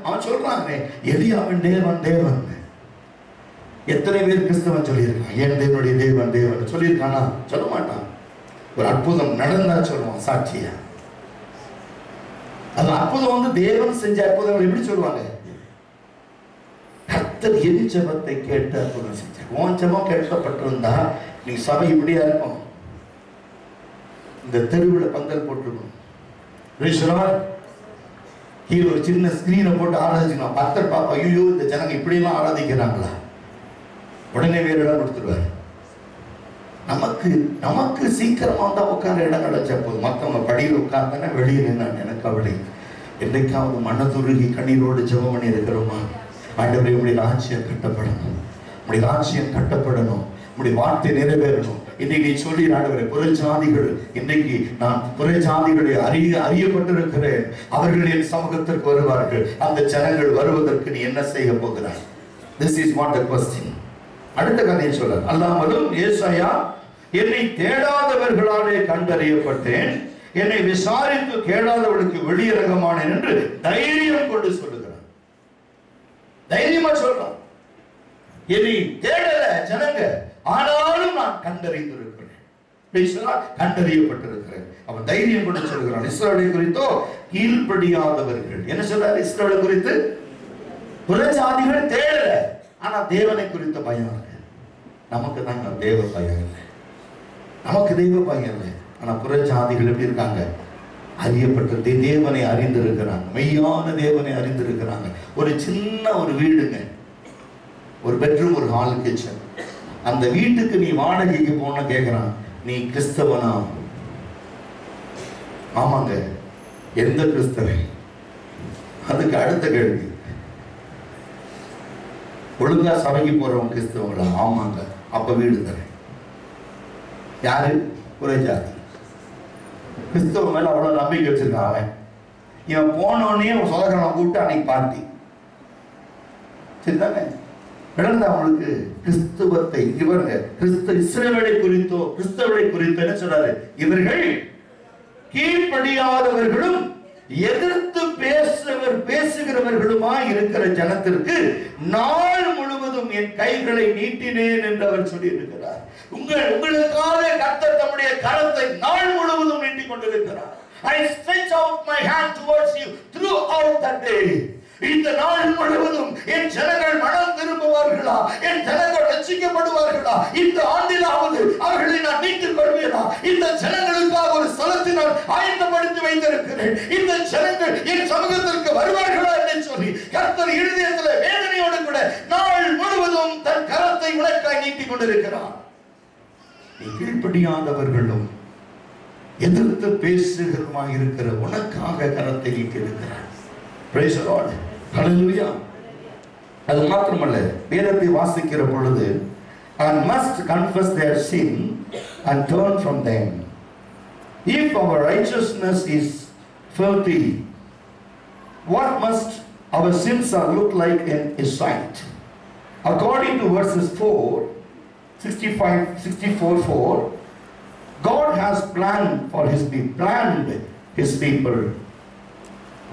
[SPEAKER 1] அவன் சொல்றாங்க, எலியாவின் தேவன் தேவன். எத்தனை பேர் கிறிஸ்தவன் சொல்லியிருக்கான், என் தேவனுடைய தேவன் தேவன் சொல்லியிருக்கானா? சொல்ல மாட்டான். ஒரு அற்புதம் நடந்தா சொல்லுவான் சாட்சியா. அது அற்புதம் தேவன் செஞ்ச அற்புதங்கள் எப்படி சொல்லுவாங்க? கர்த்தர் என் ஜெபத்தை கேட்டு அற்புதம் செஞ்சார். உன் ஜெபம் கேட்கப்பட்டிருந்தா நீ சபை இப்படியா இருக்கும்? இந்த தெருவில் பந்தல் போட்டிருக்கும், கீழே ஒரு சின்ன ஸ்கிரீனை போட்டு ஆராதிக்கணும். பக்தர் பாப்பா, ஐயோ இந்த ஜனங்க இப்படி எல்லாம் ஆராதிக்கிறாங்களா? உடனே வேறு இடம் கொடுத்துருவாரு. நமக்கு சீக்கிரமா தான் உட்கார இடம் கிடைச்சா போதும். மற்றவங்க படியில் உட்கார்ந்தானே வெளியே நின்னான். எனக்கு அவளை என்னைக்காவது மனதுருகி கண்ணீரோடு ஜெபம் பண்ணி இருக்கிறோமா? ஆண்டவரே, உங்களுடைய ராஜ்யம் கட்டப்படணும், உங்களுடைய ராஜ்யம் கட்டப்படணும், உங்களுடைய வார்த்தை நிறைவேறணும். இன்னைக்கு நீ சொல்லி ஆண்டவரே, புறஜாதிகள், இன்னைக்கு நான் புறஜாதிகளை அறியப்பட்டிருக்கிறேன், அவர்கள் என் சமூகத்திற்கு வருவார்கள். அந்த ஜனங்கள் வருவதற்கு நீ என்ன செய்ய போகிறாய்? This is what the question. அடுத்த கதையை சொல்ற. அல்லாமலும் ஏசாயா, என்னை தேடாதவர்களாலே கண்டறியப்பட்டேன், என்னை விசாரித்து கேளாதவர்களுக்கு வெளியரங்கமானேன் என்று தைரியம் கொண்டு சொல்லுகிறான். தைரியமா சொல்றான், என்னை தேடல ஜனங்க, ஆனாலும் நான் கண்டறிந்திருக்கிறேன், கண்டறியப்பட்டிருக்கிறேன். அவன் தைரியம் கொண்டு சொல்கிறான். இஸ்ரவேலை குறித்தோ கீழ்ப்படியாதவர்கள். என்ன சொல்றாரு இஸ்ரவேலை குறித்து? புறஜாதிகள் தேடல, ஆனா தேவனை குறித்த பயம் இல்லை. நமக்கு தாங்க தேவ பயம் இல்லை, நமக்கு தெய்வ பயம் இல்லை. ஆனா புறஜாதிகள் எப்படி இருக்காங்க? அறியப்பட்ட தேவனை அறிந்திருக்கிறாங்க, மெய்யான தேவனை அறிந்திருக்கிறாங்க. ஒரு சின்ன ஒரு வீடுங்க, ஒரு பெட்ரூம், ஒரு ஹால், கிச்சன். அந்த வீட்டுக்கு நீ வாடகைக்கு போன கேட்கிறான், நீ கிறிஸ்தவனா? ஆமாங்க. எந்த கிறிஸ்தவை? அதுக்கு அடுத்த கேள்வி, ஒழுங்கா சபைக்கு போறவங்க கிறிஸ்தவங்களா? ஆமாங்க. அப்ப வீடு தரேன். யாரு? ஒரே ஜாதி. கிறிஸ்தவ மேல அவ்வளவு நம்பிக்கை வச்சிருக்கான் அவன். இவன் போனோடனே சொதக்கிறவன் கூப்பிட்டு அன்னைக்கு பார்ட்டி. சரிதானே? நடந்த அவங்களுக்கு கிறிஸ்துவத்தை இவருங்க இஸ்ரவேலை குறித்தோ கிறிஸ்தவரை குறித்தோ என்ன சொல்றாரு? இவர்கள் கீழ்ப்படியாதவர்களும் எதிர்த்து பேசுகிறவர்களுமா இருக்கிற ஜனத்திற்கு நாள் முழுவதும் என் கைகளை நீட்டினேன் என்று அவர் சொல்லி இருக்கிறார். உங்களுக்காக கர்த்தர் தம்முடைய கரத்தை நாள் முழுவதும் நீட்டிக் கொண்டிருக்கிறார். I stretch out my hand towards you throughout the day. இந்த நாள் முழுவதும் என் ஜனங்கள் மனம் திரும்புவார்களா? என் ஜனங்கள் ரட்சிக்கப்படுவார்களா? இந்த ஆண்டிலாவது அவர்களை நான் மீட்டுக் கொள்வேனா? இந்த ஜனங்களுக்காக ஒரு ஸ்தலத்தை நான் ஆயத்தப்படுத்தி வைத்திருக்கிறேன். இந்த ஜனங்கள் என் சமூகத்திற்கு வருவார்களா என்று சொல்லி கர்த்தர் இருதயத்தில் வேதனையோடு கூட நாள் முழுவதும் தன் கரத்தை உனக்காய் நீட்டிக் கொண்டிருக்கிறார். நீ கீழ்ப்படியாதவர்களும் எதிர்த்து பேசுகிறவமாக இருக்கிற உனக்காக கரத்தை நீட்டியிருக்கிறார். Praise the Lord. Hallelujah. அது மாத்திரமல்ல, வேதத்தை வாசிக்கிற பொழுது and must confess their sin and turn from them. If our righteousness is filthy, what must our sins look like in His sight? According to verses 64:4, God has planned His people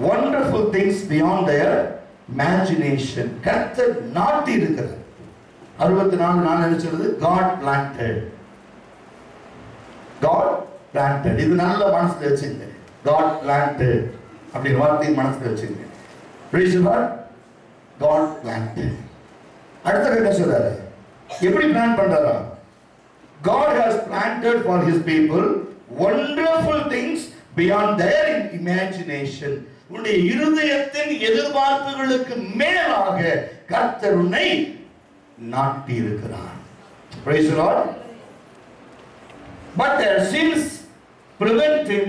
[SPEAKER 1] wonderful things beyond their imagination. கர்த்தர் நாட்டி இருக்கிறார். 64 நான் நினைச்சது God planted. இது நல்ல மனசுல வச்சுங்க. God planted அப்படி வார்த்தை மனசுல வச்சுங்க. Praise the Lord. God planted. அடுத்த என்ன சொல்றாரு? எப்படி பிளான் பண்றாரா? God has planted for His people wonderful things beyond their imagination. உன்னுடைய இருதயத்தின் எதிர்பார்ப்புகளுக்கு மேலாக கர்த்தர் உன்னை நாட்டி இருக்கிறார். Praise the Lord. But their sins prevent him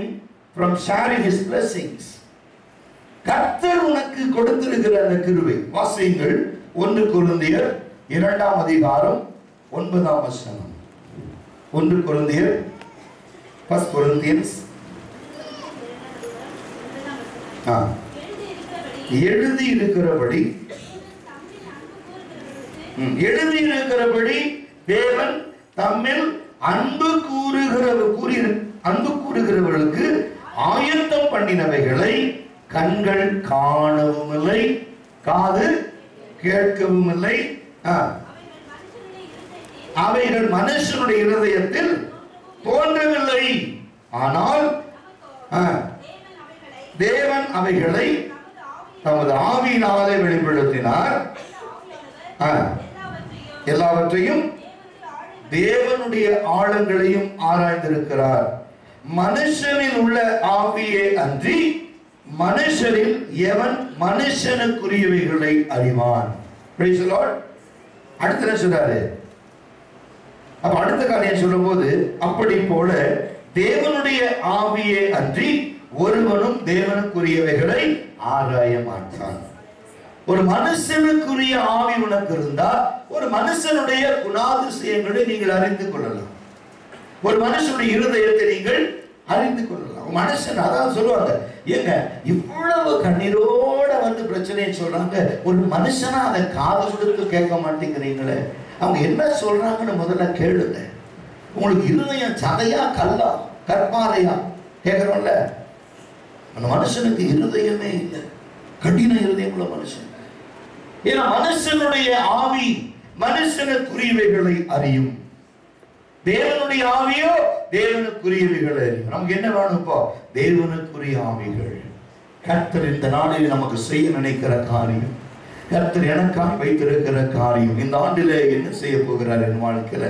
[SPEAKER 1] from sharing His blessings. கர்த்தர் உனக்கு கொடுத்திருக்கிற அந்த கிருபை வாசியுங்கள். 1 கொரிந்தியர் 2ஆம் அதிகாரம் 9ஆம் வசனம். 1 கொரிந்தியர் 1 Corinthians எழுதி இருக்கிறபடி தேவன் தம்மில் அன்பு கூறுகிறவர்களுக்கு ஆயத்தம் பண்ணினவைகளை கண்கள் காணவும் இல்லை, காது கேட்கவும் இல்லை, அவைகள் மனுஷனுடைய இருதயத்தில் தோன்றவில்லை. ஆனால் தேவன் அவைகளை தமது ஆவியினாலே வெளிப்படுத்தினார். எல்லாவற்றையும் தேவனுடைய ஆழங்களையும் ஆராய்ந்திருக்கிறார். மனுஷனில் உள்ள ஆவியே அன்றி மனுஷரில் எவன் மனுஷனுக்குரியவைகளை அறிவான். Praise the Lord. அடுத்த என்ன சொல்றாரு? அப்ப அடுத்த காரியம் சொல்லும் போது, அப்படி போல தேவனுடைய ஆவியே அன்றி ஒருவனும் தேவனுக்குரியவைகளை ஆராய மாட்டான். ஒரு மனுஷனுக்குரிய ஆவி உனக்கு இருந்தா ஒரு மனுஷனுடைய குணாதிசயங்களை நீங்கள் அறிந்து கொள்ளலாம். ஒரு மனுஷனுடைய இருதயத்தை நீங்கள் அறிந்து கொள்ளலாம். மனுஷன் அதான் சொல்லுவாங்க, ஏங்க இவ்வளவு கண்ணீரோட வந்து பிரச்சனையை சொல்றாங்க, ஒரு மனுஷனா அதை காது கொடுத்து கேட்க மாட்டேங்கிறீங்களே, அவங்க என்ன சொல்றாங்கன்னு முதல்ல கேளுங்க. உங்களுக்கு இருதயம் சதையா கல்லா கற்பாறையா கேட்கிறோம்ல, அந்த மனுஷனுக்கு இருதயமே இல்லை, கடின இருதயம் உள்ள மனுஷன். ஏன்னா மனுஷனுடைய ஆவி மனுஷனுக்குரியவைகளை அறியும், தேவனுடைய ஆவியோ தேவனுக்குரியவைகளை அறியும். நமக்கு என்ன வேணும் இப்போ? தேவனுக்குரிய ஆவிகள். கர்த்தர் இந்த நாளில் நமக்கு செய்ய நினைக்கிற காரியம், கர்த்தர் எனக்காக வைத்திருக்கிற காரியம், இந்த ஆண்டிலே என்ன செய்ய போகிறார் என் வாழ்க்கையில,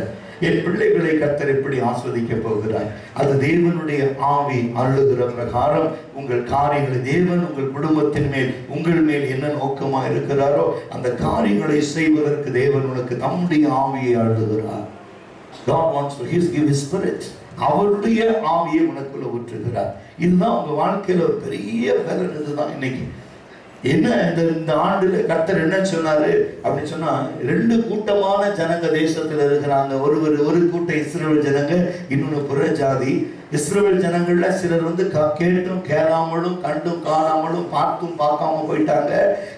[SPEAKER 1] என் பிள்ளைகளை கர்த்தர் எப்படி ஆஸ்வதிக்க போகிறார், அது தேவனுடைய ஆவி அருளுகிற பிரகாரம் உங்கள் காரியங்களை தேவன் உங்கள் குடும்பத்தின் மேல் உங்கள் மேல் என்ன நோக்கமாக இருக்கிறாரோ அந்த காரியங்களை செய்வதற்கு தேவன் உனக்கு தம்முடைய ஆவியை அருளுகிறார். God wants to give His Spirit. அவருடைய ஆவியை உனக்குள்ள ஊற்றுகிறார். இதுதான் உங்க வாழ்க்கையில ஒரு பெரிய பலன். இதுதான் இன்னைக்கு என்ன இந்த ஆண்டுல கர்த்தர் என்ன சொன்னாரு அப்படின்னு சொன்னா, 2 கூட்டமான ஜனங்க தேசத்துல இருக்கிறாங்க. ஒரு கூட்ட இஸ்ரவேல் ஜனங்க, இன்னொன்னு புற ஜாதி. இஸ்ரவேல் ஜனங்கள்ல சிலர் வந்து கேட்டும் கேளாமலும் கண்டும் காணாமலும் பார்த்தும் பார்க்காம போயிட்டாங்க.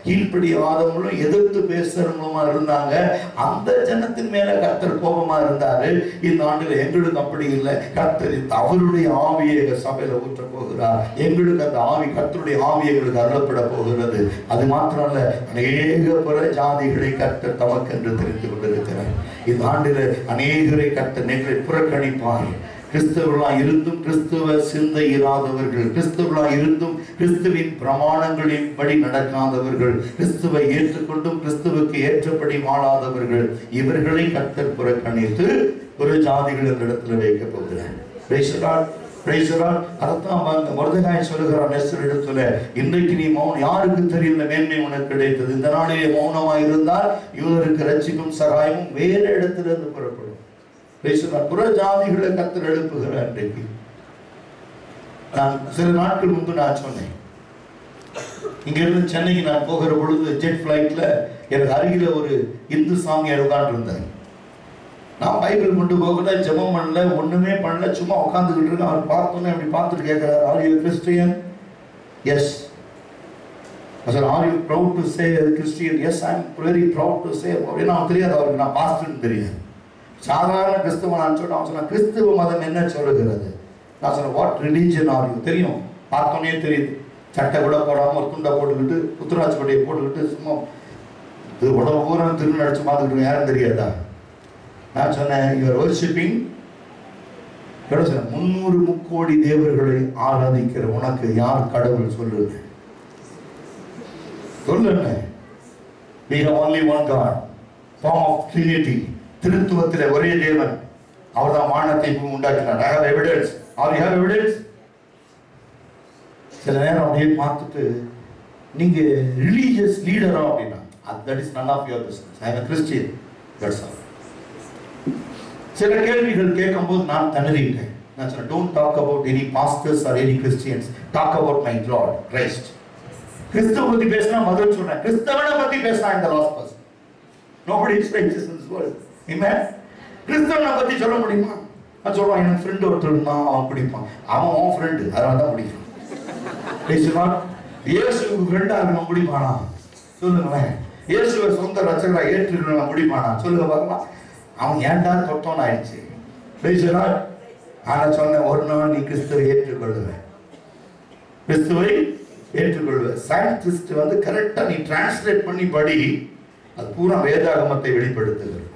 [SPEAKER 1] கீழ்ப்படியாதவங்களும் எதிர்த்து பேசுறவங்களுமா இருந்தாங்க. அந்த ஜனத்தின் மேல கர்த்தர் கோபமா இருந்தாரு. இந்த ஆண்டுல எங்களுக்கு அப்படி இல்லை. கர்த்தர் அவருடைய ஆவியை சபையில ஊற்ற போகிறார். எங்களுக்கு அந்த ஆவி, கர்த்தருடைய ஆவி எங்களுக்கு அருளப்பட போகிறது. அது மாத்திரம் அல்ல, அநேக புற ஜாதிகளை கர்த்தர் தமக்கென்று தெரிந்து கொண்டிருக்கிறார். இந்த ஆண்டில அநேகரை கர்த்தர் நேற்றை புறக்கணிப்பார். கிறிஸ்தவர்களா இருந்தும் கிறிஸ்துவ சிந்தை இராதவர்கள், கிறிஸ்தவர்களா இருந்தும் கிறிஸ்துவின் பிரமாணங்களின் படி நடக்காதவர்கள், கிறிஸ்துவை ஏற்றுக்கொண்டும் கிறிஸ்துவுக்கு ஏற்றபடி வாழாதவர்கள், இவர்களை கர்த்தர் புறக்கணித்து ஒரு ஜாதிகள் இந்த இடத்துல வைக்க போகிறார். அதான் மொர்தெகாய் சொல்லுகிறார் எஸ்தர் இடத்துல, இன்றைக்கு நீ மௌனம், யாருக்கு தெரியும் இந்த மேன்மை உனக்கு கிடைத்தது? இந்த நாளிலே மௌனமா இருந்தால் யூதருக்கு ரட்சிக்கும் சகாயமும் வேறு இடத்திலிருந்து புறப்படும். புற ஜாதிகளை கர்த்தர் எழுப்புகிறார். இன்றைக்கு நான் சில நாட்கள் முன்பு நான் சொன்னேன், இங்க இருந்து சென்னைக்கு நான் போகிற பொழுது ஜெட் பிளைட்ல எனக்கு அருகில ஒரு இந்து சாமியார் உட்கார்ந்து இருந்தார். நான் பைபிள் கொண்டு போகல, ஜெபம் பண்ணல, ஒண்ணுமே பண்ணல, சும்மா உட்காந்துக்கிட்டு இருக்கேன். அவர் பார்த்தோன்னே அப்படி பார்த்துட்டு கேட்கிறார், are you Christian? Yes. Are you proud to say Christian? Yes, I am very proud to say. அப்படின்னு அவன் தெரியாது, அவருக்கு நான் பாஸ்டர்னு தெரியாது. சாதாரண கிறிஸ்துவ நான் சொல்லிட்டு அவன் சொன்ன, கிறிஸ்துவ மதம் என்ன சொல்லுகிறது? நான் சொன்னேன், வாட் ரிலீஜன் ஆர் யூ? தெரியும், பார்த்தோன்னே தெரியுது. சட்டை கூட போடாமல் ஒரு துண்டை போட்டுக்கிட்டு, புத்துராட்சி கொடையை போட்டுக்கிட்டு, சும்மா உடம்பு பூரா திருநெல் அடிச்சு பார்த்துக்கிட்டு யாரும் தெரியாதா? நான் சொன்னேன், யுவர் வர்ஷிப்பிங் 300 முக்கோடி தேவர்களை ஆராதிக்கிற உனக்கு யார் கடவுள்? சொல்லுங்க, சொல்லுங்க. We have only one God, form of Trinity. திருத்துவத்திலே ஒரே தேவன், அவர்தான் வானத்தை உண்டாக்கினார். I have evidence. Or you have evidence? சில நேரம் அப்படியே பார்த்துட்டு, நீங்க ரிலீஜியஸ் லீடரா அப்படின்னா, that is none of your business. I am a Christian. That's all. சில கேள்விகள் கேட்கும் போது நான் தண்ணறிட்டேன். நான் சொன்னேன், don't talk about any pastors or any Christians. Talk about my Lord Christ. கிறிஸ்துவ பத்தி பேசினா முதல் சொன்னேன், கிறிஸ்தவனை பத்தி பேசினா இந்த last person. Nobody is righteous in this world. Amen. கிறிஸ்தவனை பத்தி சொல்ல முடியுமா? நான் சொல்லுவான், எனக்கு ஃப்ரெண்ட் ஒருத்தர் இருந்தான், அவன் பிடிப்பான். அவன் உன் ஃப்ரெண்டு, அதனால தான் பிடிக்கும். இயேசுக்கு ஃப்ரெண்டா இருக்கணும் முடியுமானா? சொல்லுங்களேன். இயேசுவை சொந்த ரட்சகரா ஏற்றுக்கணும் முடியுமானா? சொல்லுங்க பார்க்கலாம். அவன் ஏன்டா தொட்டோன்னு ஆயிடுச்சு. ஆனா சொன்ன, ஒரு நாள் நீ கிறிஸ்துவை ஏற்றுக்கொள்ளுவேன், கிறிஸ்துவை ஏற்றுக்கொள்வேன். சயின்டிஸ்ட் வந்து கரெக்டா நீ டிரான்ஸ்லேட் பண்ணி படி, அது பூரா வேதாகமத்தை வெளிப்படுத்துகிறது.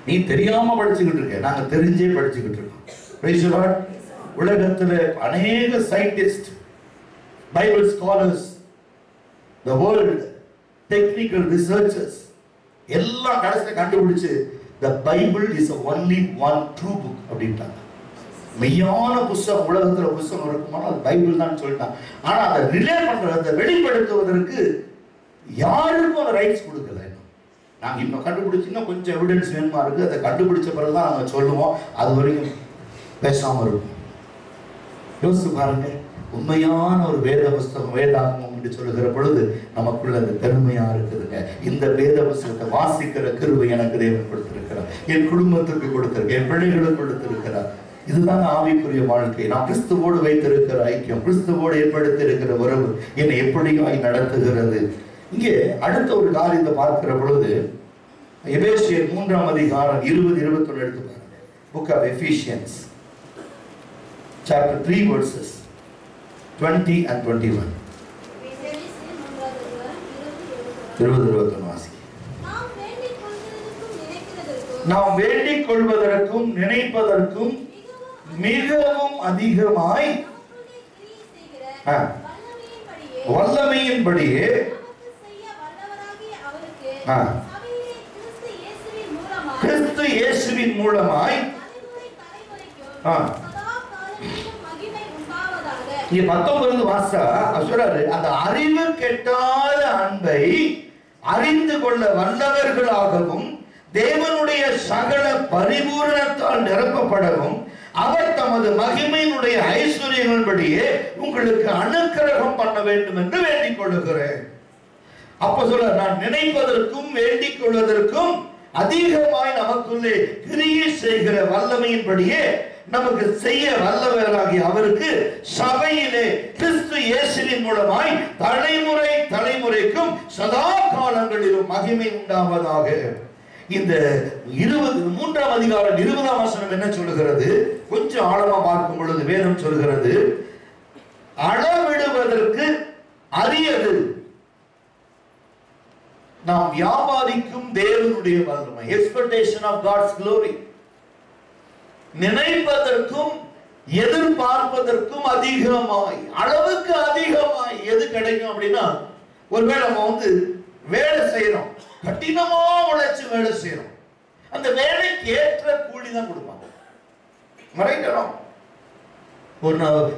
[SPEAKER 1] நீ தெரியாம படிச்சுக்கிட்டு இருக்க, நாங்க தெரிஞ்சே படிச்சுக்கிட்டு இருக்கோம். உலகத்துல அநேக scientist, Bible scholars, the world technical researchers எல்லாம் கடைசியில கண்டுபிடிச்சு the Bible is the only one true book அப்படின்ட்டாங்க. மெய்யான புத்தகம் உலகத்துல புத்தகம் இருக்குமானா அது பைபிள் தான் சொல்லிட்டாங்க. ஆனா அதை ரிலே பண்றது, அதை வெளிப்படுத்துவதற்கு யாருக்கும் அந்த ரைட்ஸ் கொடுக்கல. நாங்கள் இன்னும் கண்டுபிடிச்சு இன்னும் கொஞ்சம் எவிடன்ஸ் வேணுமா இருக்கு, அதை கண்டுபிடிச்ச பிறகுதான் நாங்கள் சொல்லுவோம். அது வரைக்கும் பேசாம இருக்கும். யோசிச்சு பாருங்க, உண்மையான ஒரு வேத புஸ்தகம், வேதாகமம் என்று சொல்லுகிற பொழுது நமக்குள்ள அந்த பெருமையா இருக்குதுங்க. இந்த வேத புஸ்தகத்தை வாசிக்கிற கிருபை எனக்கு தேவன் கொடுத்திருக்கிறார், என் குடும்பத்துக்கு கொடுத்திருக்க, என் பிள்ளைகளுக்கு கொடுத்திருக்கிறார். இதுதான் ஆவிக்குரிய வாழ்க்கை. நான் கிறிஸ்துவோடு வைத்திருக்கிற ஐக்கியம், கிறிஸ்துவோடு ஏற்படுத்தி இருக்கிற உறவு என்னை எப்படியும் நடத்துகிறது. இங்கே அடுத்த ஒரு காரியத்தை பார்க்கிற பொழுது, எபேசியர் 3ஆம் அதிகாரம் 20-21 எடுத்து பாருங்க. Book of Ephesians chapter 3 verses 20 and 21. 20-21 வாசி. நாம் வேண்டிக் கொள்வதற்கும் நினைப்பதற்கும் மிகவும் அதிகமாய் வல்லமையின்படியே கிறிஸ்து இயேசுவின் மூலமாய் 19 வாசா சொல்றாரு, அந்த அறிவு கெட்டாத அன்பை அறிந்து கொள்ள வல்லவர்களாகவும் தேவனுடைய சகல பரிபூரணத்தால் நிரப்பப்படவும் அவர் தமது மகிமையினுடைய ஐஸ்வர்யங்களின்படியே உங்களுக்கு அனுக்கிரகம் பண்ண வேண்டும் என்று வேண்டிக் கொள்ளுகிறேன். அப்ப சொல்ல, நான் நினைப்பதற்கும் வேண்டிக் கொள்வதற்கும் அதிகமாய் நமக்குள்ளே கிரியை செய்கிற வல்லமையின்படியே நமக்கு செய்ய வல்லவராகிய அவருக்கு சபையிலே கிறிஸ்து இயேசுவின் மூலமாய் தலைமுறை தலைமுறைக்கும் சதா காலங்களிலும் மகிமை உண்டாவதாக. இந்த 23ஆம் அதிகாரம் 20ஆம் வசனம் என்ன சொல்லுகிறது? கொஞ்சம் ஆழமா பார்க்கும் பொழுது வேதம் சொல்கிறது, அளவிடுவதற்கு அரியது நாம் வியாபாரிக்கும் தேவனுடைய வல்லமை. Expectation of God's glory. நினைப்பதற்கும் எதிர்பார்ப்பதற்கும் அதிகமாய், அளவுக்கு அதிகமாய் எது கிடைக்கும் அப்படின்னா, ஒருவேளை நம்ம வேலை செய்யறோம், கடினமா உழைச்சு வேலை செய்யறோம், அந்த வேலைக்கு ஏற்ற கூலி தான் கொடுப்பாங்க. மறைக்கணும்.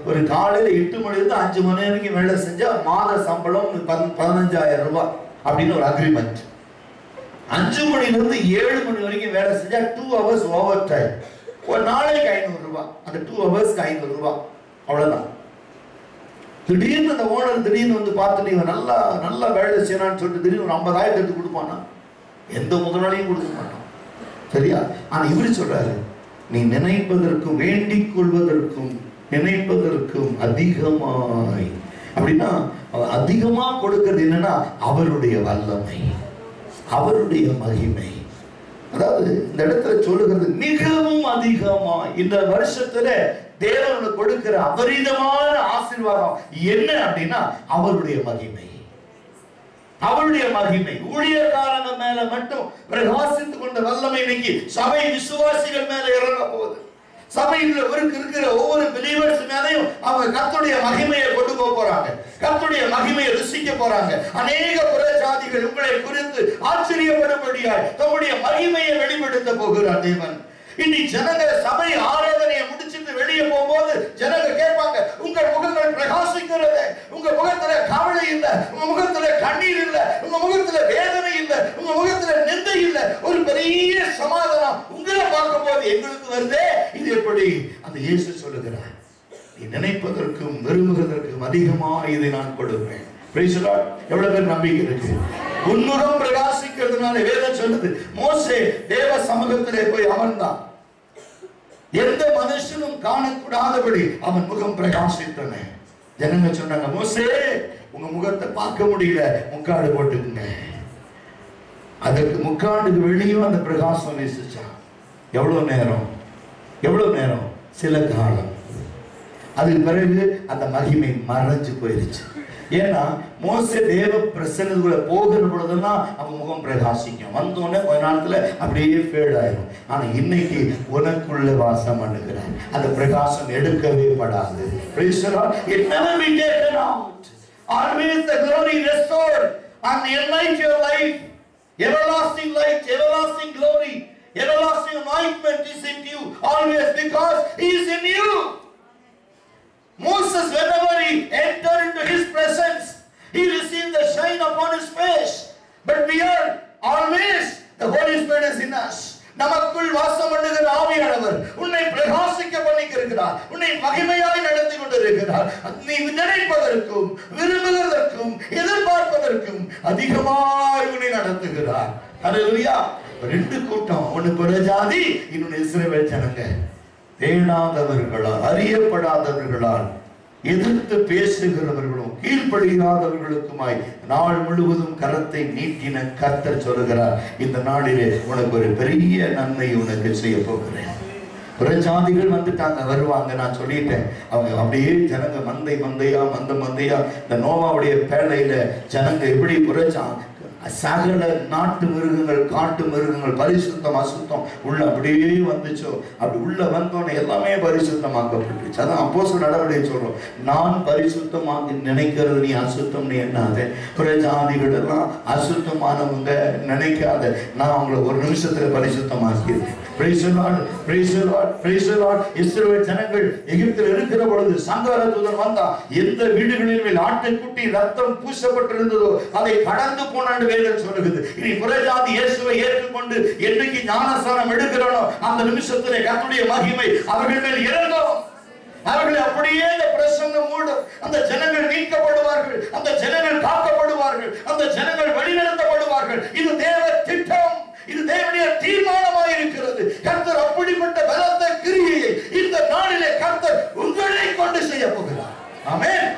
[SPEAKER 1] ஒரு காலையில 8 மணிலிருந்து 5 மணி வரைக்கும் வேலை செஞ்சா மாத சம்பளம் 15,000 ரூபாய் அப்படின்னு ஒரு அக்ரிமெண்ட். 5 மணிலிருந்து 7 மணி வரைக்கும் வேலை செஞ்சா 2 hours ஓவர் டைம், ஒரு நாளைக்கு 500 ரூபாய். அந்த 2 ஹவர்ஸ்க்கு 500 ரூபாய், அவ்வளவுதான். திடீர்னு அந்த ஓனர் திடீர்னு பார்த்துட்டு இவன் நல்லா நல்லா வேலை செய்யறான்னு சொல்லிட்டு திடீர்னு ஒரு 50,000 எடுத்து கொடுப்பானா? எந்த முதலாளியும் கொடுக்க மாட்டான். சரியா? ஆனா இவரு சொல்றாரு, நீ நினைப்பதற்கும் வேண்டிக் கொள்வதற்கும் நினைப்பதற்கும் அதிகமாய். அப்படின்னா அதிகமா கொடுக்கிறது என்னன்னா அவருடைய வல்லமை, அவருடைய மகிமை. அதாவது இந்த இடத்துல சொல்லுகிறது மிகவும் அதிகமா. இந்த வருஷத்துல தேவனுக்கு கொடுக்கிற அபரிதமான ஆசீர்வாதம் என்ன அப்படின்னா அவருடைய மகிமை, அவருடைய மகிமை. ஊழியக்காரங்க மேல மட்டும் பிரகாசித்துக் கொண்ட வல்லமை இன்னைக்கு சபை விசுவாசிகள் மேல இறங்க போகுது. சபையில் இருக்கிற ஒவ்வொரு பிலீவர்ஸ் மேலையும் அவங்க கர்த்தருடைய மகிமையை கொண்டு போறாங்க, கர்த்தருடைய மகிமையை ருசிக்க போறாங்க. அநேக புறஜாதிகள் உங்களை குறித்து ஆச்சரியப்படும்படியாய் தம்முடைய மகிமையை வெளிப்படுத்த போகிறார் தேவன். இன்னைக்கு ஜனங்க சபை ஆராதனையை முடிச்சிட்டு வெளியே போகும்போது ஜனங்க கேட்பாங்க, உங்கள் முகங்கள் பிரகாசிக்கிறது, உங்க முகத்துல கவலை இல்ல, உங்க முகத்துல கண்ணீர் இல்ல, உங்க முகத்துல வேதனை இல்ல, உங்க முகத்துல நிந்தை இல்ல, ஒரு பெரிய சமாதானம் உங்களை பார்க்கும் போது எங்களுக்கு வருதே. இது எப்படி? அந்த இயேசு சொல்லுகிறார், நீ நினைப்பதற்கும் விரும்புவதற்கும் அதிகமா இதை நான் கொடுப்பேன். எவ்வளவு பேர் நம்பிக்கை இருக்கு? உன்முகம் பிரகாசிக்கிறதுனால வேதம் சொல்லுது, மோசே தேவ சமூகத்திலே போய் அமர்ந்தான், எந்த மனுஷனும் காணக்கூடாதபடி அவன் முகம் பிரகாசித்தன. ஜனங்க சொன்னாங்க, மோசே உங்க முகத்தை பார்க்க முடியல, முக்காடு போட்டுக்குங்க. அதற்கு முக்காடுக்கு வெளியும் அந்த பிரகாசம் வீசிச்சான். எவ்வளவு நேரம்? எவ்வளவு நேரம்? சில காலம். அதுக்கு பிறகு அந்த மகிமை மறைஞ்சு போயிருச்சு. ஏன்னா மோசே தேவ பிரசன்னத்துக்குள்ள போகிற பொழுதெல்லாம் அவன் முகம் பிரகாசிக்கும், வந்தோடனே கொஞ்ச நேரத்துல அப்படியே ஃபேட் ஆயிடும். ஆனா இன்னைக்கு உனக்குள்ள வாசம் பண்ணுகிறார், அந்த பிரகாசம் எடுக்கவே படாது. Praise the Lord. It never be taken out. Always the glory restored and enlight your life. Everlasting light, everlasting glory, everlasting anointment is in you always, because he is in you. Moses, whenever he entered into his presence, he received the shine upon his face. But we are always, the Holy Spirit is in us. நமக்குள் வாசம் பண்ணுகிற ஆவியானவர் உன்னை பிரகாசிக்க பண்ணிக்கிறார், உன்னை மகிமையாய் நடத்தி கொண்டிருக்கிறார். நீ நினைப்பதற்கும் விரும்புவதற்கும் எதிர்பார்ப்பதற்கும் அதிகமாய் உன்னை நடத்துகிறார். ஹல்லேலூயா. ரெண்டு கூட்டம், ஒன்னு புறஜாதி, இன்னொன்னு இஸ்ரவேல் ஜனங்க. தேடாதவர்களால், அறியப்படாதவர்களால், எதிர்த்து பேசுகிறவர்களும் கீழ்ப்படியாதவர்களுக்குமாய் நாள் முழுவதும் கரத்தை நீட்டின கர்த்தர் சொல்லுகிறார், இந்த நாளிலே உனக்கு ஒரு பெரிய நன்மை உனக்கு செய்ய போகிறேன். புறஜாதிகள் வந்துட்டாங்க, வருவாங்க, நான் சொல்லிட்டேன். அவங்க அப்படியே ஜனங்க மந்தை மந்தையா மந்தையா இந்த நோவாவுடைய பேழையில ஜனங்க எப்படி சகல நாட்டு மிருகங்கள் காட்டு மிருகங்கள் பரிசுத்தம் அசுத்தம் உள்ள அப்படியே வந்துச்சோ, அப்படி உள்ள வந்தோன்னு எல்லாமே பரிசுத்தமாக்கப்பட்டுச்சு. அதான் அப்போஸ்தலர் நடவடிக்கை சொல்றோம், நான் பரிசுத்தமாக நினைக்கிறது நீ அசுத்தம் நீ எண்ணாத. புறஜாதிகள் எல்லாம் அசுத்தமானவங்க நினைக்காத, நான் அவங்களை ஒரு நிமிஷத்துல பரிசுத்தமாக்கியிருக்கேன். இஸ்ரவேல் ஜனங்கள் எகிப்தில் இருக்கிற பொழுது சங்கார தூதன் வந்தா, எந்த வீடுகளின் மேல் ஆட்டுக்குட்டி ரத்தம் பூசப்பட்டிருந்ததோ அதை கடந்து போனான்னு வேதம் சொல்லுகிறது. இனி புறஜாதி இயேசுவை ஏற்றுக்கொண்டு என்னைக்கு ஞானஸ்நானம் எடுக்கிறானோ அந்த நிமிஷத்திலே கர்த்தருடைய மகிமை அவர்கள் மேல் இறங்கும். அவர்களை அப்படியே இந்த பிரசங்கம் மூடும். அந்த ஜனங்கள் மீட்கப்படுவார்கள், அந்த ஜனங்கள் காக்கப்படுவார்கள், அந்த ஜனங்கள் வழிநடத்தப்படுவார்கள். இது தேவ திட்டம், இது தேவனுடைய தீர்மானமாக இருக்கிறது. கர்த்தர் அப்படிப்பட்ட பலத்த கிரியையை இந்த நாளிலே கர்த்தர் உங்களை கொண்டு செய்ய போகிறார். ஆமென்.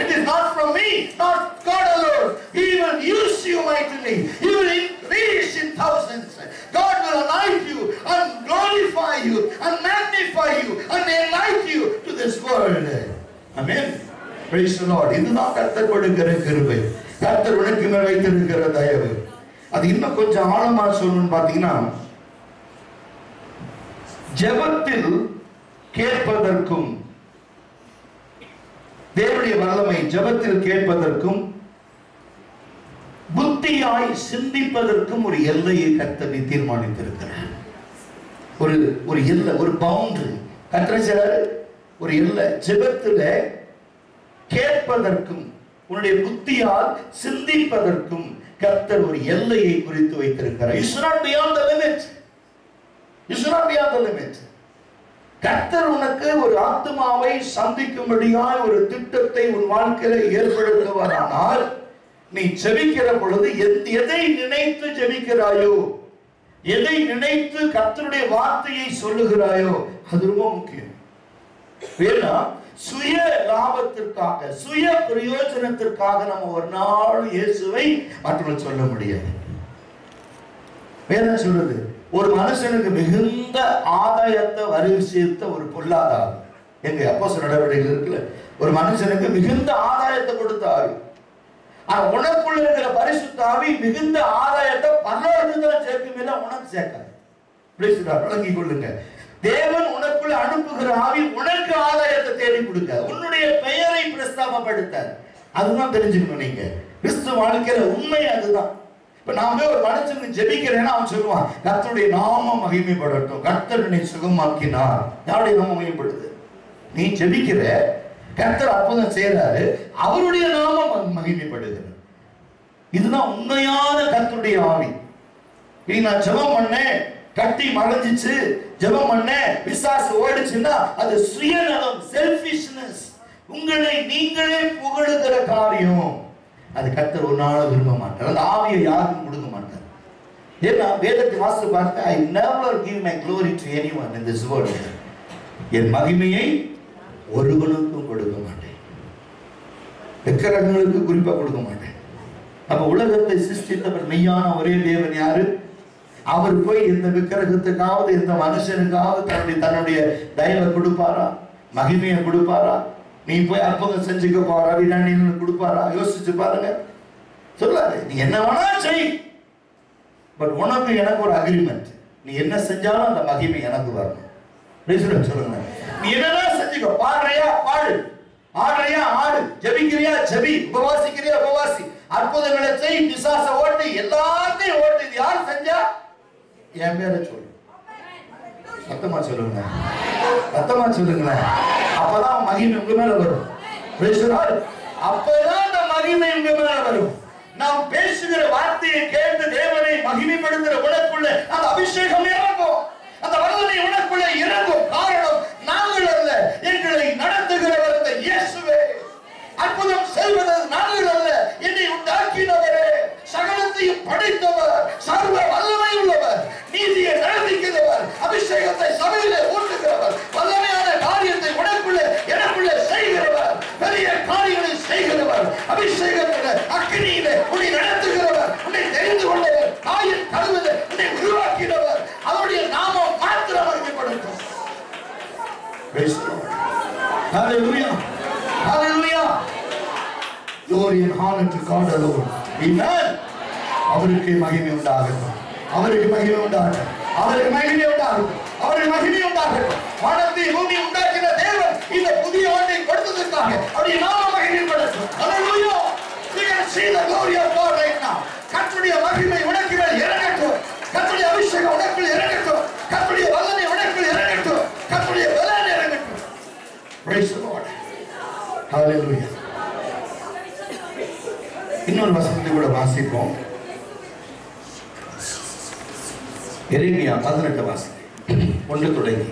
[SPEAKER 1] It is not from me, not God alone. He will use you mightily. He will increase in thousands. God will anoint you and glorify you and magnify you and enlighten you to this world. Amen. Praise the Lord. இதுதான் கர்த்தர் கொடுக்கிற கிருபை, கர்த்தர் உனக்கு மேல் வைத்திருக்கிற தயவு. அது இன்னும் கொஞ்சம் ஆழமா சொல்லணும்னு பாத்தீங்கன்னா, ஜெபத்தில் கேட்பதற்கும் தேவனுடைய வல்லமை ஜெபத்தில் கேட்பதற்கும் புத்தியாய் சிந்திப்பதற்கும் ஒரு எல்லையை கர்த்தர் தீர்மானித்திருக்கிறார். ஒரு எல்லை, ஒரு பவுண்டரி கர்த்தர் ஒரு எல்லை. ஜெபத்தில் கேட்பதற்கும் உன்னுடைய புத்தியால் சிந்திப்பதற்கும் கர்த்தர் ஒரு எல்லையை குறித்து வைத்திருக்கிறார். You should not be beyond the limit. You should not be beyond the limit. கர்த்தர் உனக்கு ஒரு ஆத்துமாவை சந்திக்கும்படியாய் ஒரு திட்டத்தை உன் வாழ்க்கையில ஏற்படுத்துவாரானால், நீ ஜெபிக்கிற பொழுது எதை நினைத்து ஜெபிக்கிறாயோ, எதை நினைத்து கர்த்தருடைய வார்த்தையை சொல்லுகிறாயோ அது ரொம்ப முக்கியம். ஏன்னா சுய லாபத்திற்காக, சுய பிரயோஜனத்திற்காக நம்ம ஒரு நாள் இயேசுவை மற்றவர்கள் சொல்ல முடியாது. வேதம் சொல்லுது, ஒரு மனுஷனுக்கு மிகுந்த ஆதாயத்தை வருவித்த ஒரு பொல்லாதார். எங்க அப்போஸ்தலர் நடவடிக்கைகள் இருக்குல்ல, ஒரு மனுஷனுக்கு மிகுந்த ஆதாயத்தை கொடுத்தாரு. ஆனா உனக்குள்ள இருக்கிற பரிசுத்த ஆவி மிகுந்த ஆதாயத்தை பரலோகத்துல சேர்க்கும், இல்ல உனக்கு சேர்க்காது. விளங்கிக் கொள்ளுங்க. தேவன் உனக்குள்ள அனுப்புகிற ஆவி உனக்கு ஆதாயத்தை தேடி கொடுக்க, உன்னுடைய பெயரை பிரஸ்தாபப்படுத்த. அதுதான் தெரிஞ்சுக்கணும். நீங்க கிறிஸ்துவ வாழ்க்கையில உண்மை அதுதான். இப்ப நாம ஒரு மனுஷனுக்கு ஜெபிக்கிறேன்னா அவன் சொல்லுவான், கர்த்தருடைய நாமம் மகிமைப்படட்டும், கர்த்தர் என்னை சுகமாக்கினார். யாருடைய நாமம் மகிமைப்படுது? நீ ஜெபிக்கிற, கர்த்தர் அற்புதம் செய்யறாரு, அவருடைய நாமம் மகிமைப்படுகிறது. இதுதான் உண்மையான கர்த்தருடைய ஆவி. இனி நான் ஜெபம் பண்ணேன், கட்டி மறைஞ்சிச்சு, ஜெபம் பண்ண பிசாசு ஓடிச்சுன்னா அது சுயநலம், செல்ஃபிஷ்னஸ், உங்களை நீங்களே புகழுகிற காரியம். அது கர்த்தர் ஒரு நாள் விரும்ப மாட்டார். அந்த ஆவியை யாருக்கும் கொடுக்க மாட்டார். ஏன்னா வேதத்தை வாசித்து பார்த்து, I never give my glory to anyone in this world. என் மகிமையை ஒருவனுக்கும் கொடுக்க மாட்டேன், விக்கிரகங்களுக்கு குறிப்பா கொடுக்க மாட்டேன். அப்ப உலகத்தை சிருஷ்டித்தவர் மெய்யான ஒரே தேவன் யாரு? அவர் போய் எந்த விக்கிரகத்துக்காவது எந்த மனுஷனுக்காவது தன்னுடைய தயவை கொடுப்பாரா, மகிமையை கொடுப்பாரா? நீ போய் அற்புதம் செஞ்சுக்க போறா, கொடுப்பாரா? யோசிச்சு பாருங்க. சொல்லாது, நீ என்ன வேணா செய், பட் உனக்கு எனக்கு ஒரு அக்ரிமெண்ட், நீ என்ன செஞ்சாலும் அந்த மகிமை எனக்கு வரணும். சொல்லுங்க, நீ என்னன்னா செஞ்சுக்கோ, பாடுறியா பாடு, ஆடுறியா ஆடு, ஜெபிக்கிறியா ஜெபி, உபவாசிக்கிறியா உபவாசி, அற்புதங்களை செய், பிசாச ஓட்டு, எல்லாத்தையும் ஓட்டு. இது யார் செஞ்சா? என் பேரை சொல்லு. சத்தமா சொல்லுங்க, சத்தமா சொல்லுங்க. அப்பதான் மகிமை உங்க மேல வரும். அப்பதான் அந்த மகிமை உங்க மேல வரும். நாம் பேசுகிற வார்த்தையை கேட்டு தேவனை மகிமைப்படுத்துகிற உனக்குள்ள அந்த அபிஷேகம் இறங்கும், அந்த வல்லமை உனக்குள்ள இறங்கும். காரணம் நாங்கள் அல்ல, எங்களை நடத்துகிறவர் இந்த இயேசுவே. அற்புதம் செய்வது நாங்கள் அல்ல, என்னை உண்டாக்கினவரே, சகலத்தையும் படைத்தவர், சர்வ வல்லமை உள்ளவர், நீதியை நடத்திக்கிறவர், அபிஷேகத்தை சபையிலே ஊற்றுகிறவர், வல்லமையான காரியத்தை உனக்குள்ளே எனக்குள்ளே செய்கிறவர், பெரிய காரியங்களை செய்கிறவர், அபிஷேகத்திலே அக்கினியிலே உன்னை நடத்துகிறவர், உன்னை தெரிந்து கொண்டவர், தாயின் கருவிலே உன்னை உருவாக்கினவர். அவருடைய நாமம் மாத்திரம் மகிமைப்படுத்தும். Hallelujah. Hallelujah. Glory and honor to God alone. Amen. அவருக்கு மகிமை உண்டாகட்டும், அவருக்கு மகிமை உண்டாகட்டும், அவருக்கு மகிமை உண்டாகட்டும், அவருக்கு மகிமை உண்டாகட்டும். வானத்தை பூமி உண்டாக்கின தேவன் இந்த புதிய ஆண்டை கொடுத்ததற்காக அவருடைய நாமம் மகிமைப்படட்டும். Hallelujah. We can see the glory of God right now. கர்த்தருடைய மகிமை உனக்குள்ள இறங்கட்டும், கர்த்தருடைய அபிஷேகம் உனக்குள்ள இறங்கட்டும், கர்த்தருடைய வல்லமை உனக்குள்ள இறங்கட்டும், கர்த்தருடைய பலன் இறங்கட்டும். Praise the Lord. Hallelujah. இன்னொரு வசனத்தை கூட வாசிப்போம். எரேமியா 18 வாசகம் 1 தொடங்கி.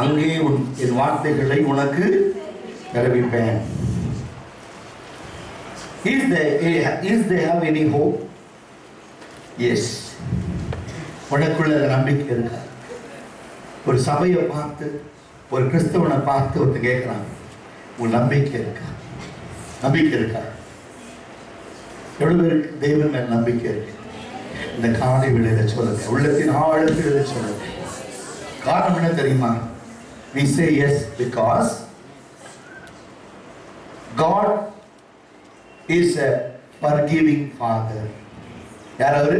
[SPEAKER 1] அங்கே என் வார்த்தைகளை உனக்கு தெரிவிப்பேன். Is they have any hope? Yes. உனக்குள்ள நம்பிக்கை இருக்கா? ஒரு சபையை பார்த்து, ஒரு கிறிஸ்தவனை பார்த்து ஒருத்தர் கேட்கிறான், உன் நம்பிக்கை இருக்கா? நம்பிக்கை இருக்கா? எவ்வளவு பேருக்கு தெய்வம் மேல் நம்பிக்கை இருக்கு? இந்த காலை விளையில சொல்லுங்க, உள்ளத்தின் ஆழத்தில் சொல்லுங்க. காரணம் என்ன தெரியுமா? We say yes because God is a forgiving Father. யாராவது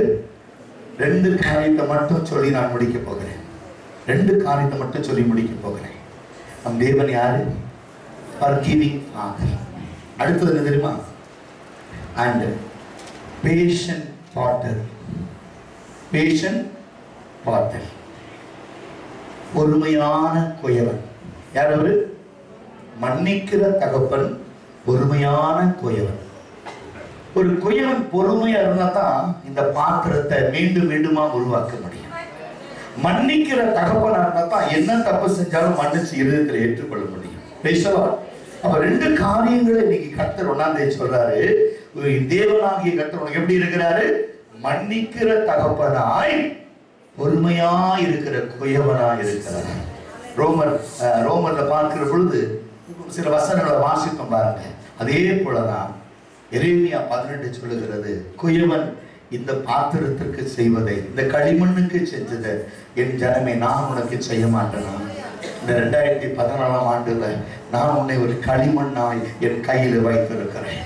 [SPEAKER 1] 2 காரியத்தை மட்டும் சொல்லி நான் முடிக்க போகிறேன். 2 காரியத்தை மட்டும் சொல்லி முடிக்க போகிறேன். நம் தேவன் யாரு? forgiving Father. அடுத்தது என்ன தெரியுமா? and patient Father. patient Father. பொறுமையான குயவன். யாரவர்? மன்னிக்கிற தகப்பன், பொறுமையான குயவன். ஒரு குயவன் பொறுமையா இருந்தா தான் இந்த பாத்திரத்தை மீண்டும் மீண்டுமா உருவாக்க முடியும். மன்னிக்கிற தகப்பனா இருந்தா தான் என்ன தப்பு செஞ்சாலும் மன்னிச்சு இருதயத்தில் ஏற்றுக்கொள்ள முடியும். பேசலாம். அப்ப 2 காரியங்களை இன்னைக்கு கர்த்தர் ஒன்னாந்தே சொல்றாரு. தேவனாகிய கர்த்தர் உனக்கு எப்படி இருக்கிறாரு? மன்னிக்கிற தகப்பனாய், பொறுமையா இருக்கிற குயவனா இருக்கிறார். ரோமர்ல பார்க்கிற பொழுது சில வசனங்களை வாசித்தோம் பாருங்க. அதே போலதான் எரேமியா 18 சொல்லுகிறது, குயவன் இந்த பாத்திரத்திற்கு செய்வதை, இந்த களிமண்ணுக்கு செஞ்சதை என் ஜனமே நான் உனக்கு செய்ய மாட்டேனா? இந்த 2014ஆம் ஆண்டுல நான் உன்னை ஒரு களிமண்ணாய் என் கையில வைத்திருக்கிறேன்.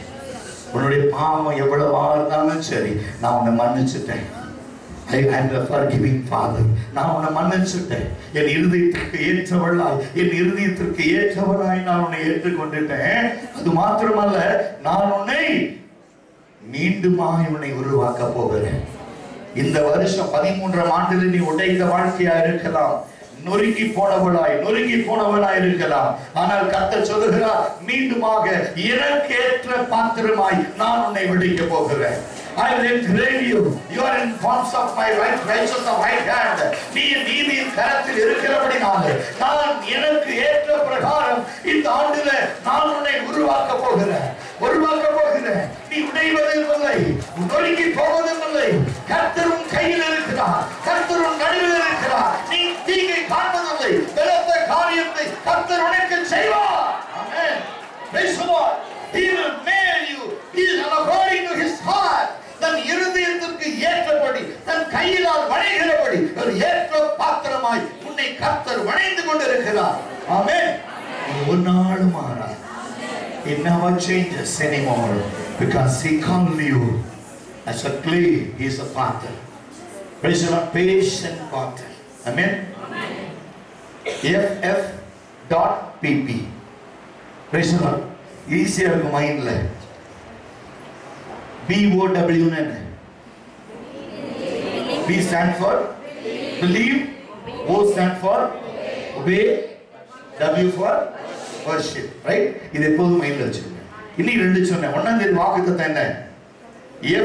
[SPEAKER 1] உன்னுடைய பாவம் எவ்வளவா இருந்தாலும் சரி, நான் உன்னை மன்னிச்சுட்டேன். I am a forgiving Father. நான் உன்னை மன்னிச்சுட்டேன். என் இருதயத்திற்கு ஏற்றவளாய் நான் உன்னை ஏற்றுக்கொண்டுட்டேன். அது மாத்திரமல்ல, நான் உன்னை மீண்டுமாய் உன்னை உருவாக்க போகிறேன். இந்த வருஷம் 13ஆம் ஆண்டில் நீ உடைந்த வாழ்க்கையா இருக்கலாம், நொறுங்கி போனவளாய் இருக்கலாம். ஆனால் கர்த்தர் சொல்லுகிறார், மீண்டுமாக எனக்கேற்ற பாத்திரமாய் நான் உன்னை விடுவிக்க போகிறேன். I will engrave you. You are in palms of my righteous of right hand. நீ நீதியின் கரத்தில் இருக்கிறபடினாலே நான் எனக்கு ஏற்ற பிரகாரம் இந்த ஆண்டிலே நான் உன்னை உருவாக்க போகிறேன். நீ உடைவதும் இல்லை, நொறுங்கி போவதும் இல்லை. கர்த்தர் உன் கையில் இருக்கிறார், கர்த்தர் உன் நடுவில் இருக்கிறார். நீ தீங்கை காண்பதில்லை. பலத்த காரியத்தை கர்த்தர் உனக்கு செய்வார். ஆமென். Praise the Lord. He will make you. He is according to his heart. தன் இருதயத்திற்கு ஏற்றபடி, தன் கையினால் வணைகிறபடி ஒரு ஏற்ற பாத்திரமாய் உன்னை கர்த்தர் வணைந்து கொண்டிருக்கிறார். ஆமென். ஒரு நாளும் மாறாது. It never changes anymore because he called you as a clay. He is a potter. Praise the Lord. Patient potter. Amen. FF.PP. Praise the Lord. Easy to mind le. BOW என்ன? B stand for believe, O stand for obey, W for worship. Right? இது எப்போதும் மைண்ட்ல வச்சுக்கோங்க. இன்னைக்கு 2 சொன்னேன். 1ஆம் தேதி வாக்குத்தத்தம் என்ன?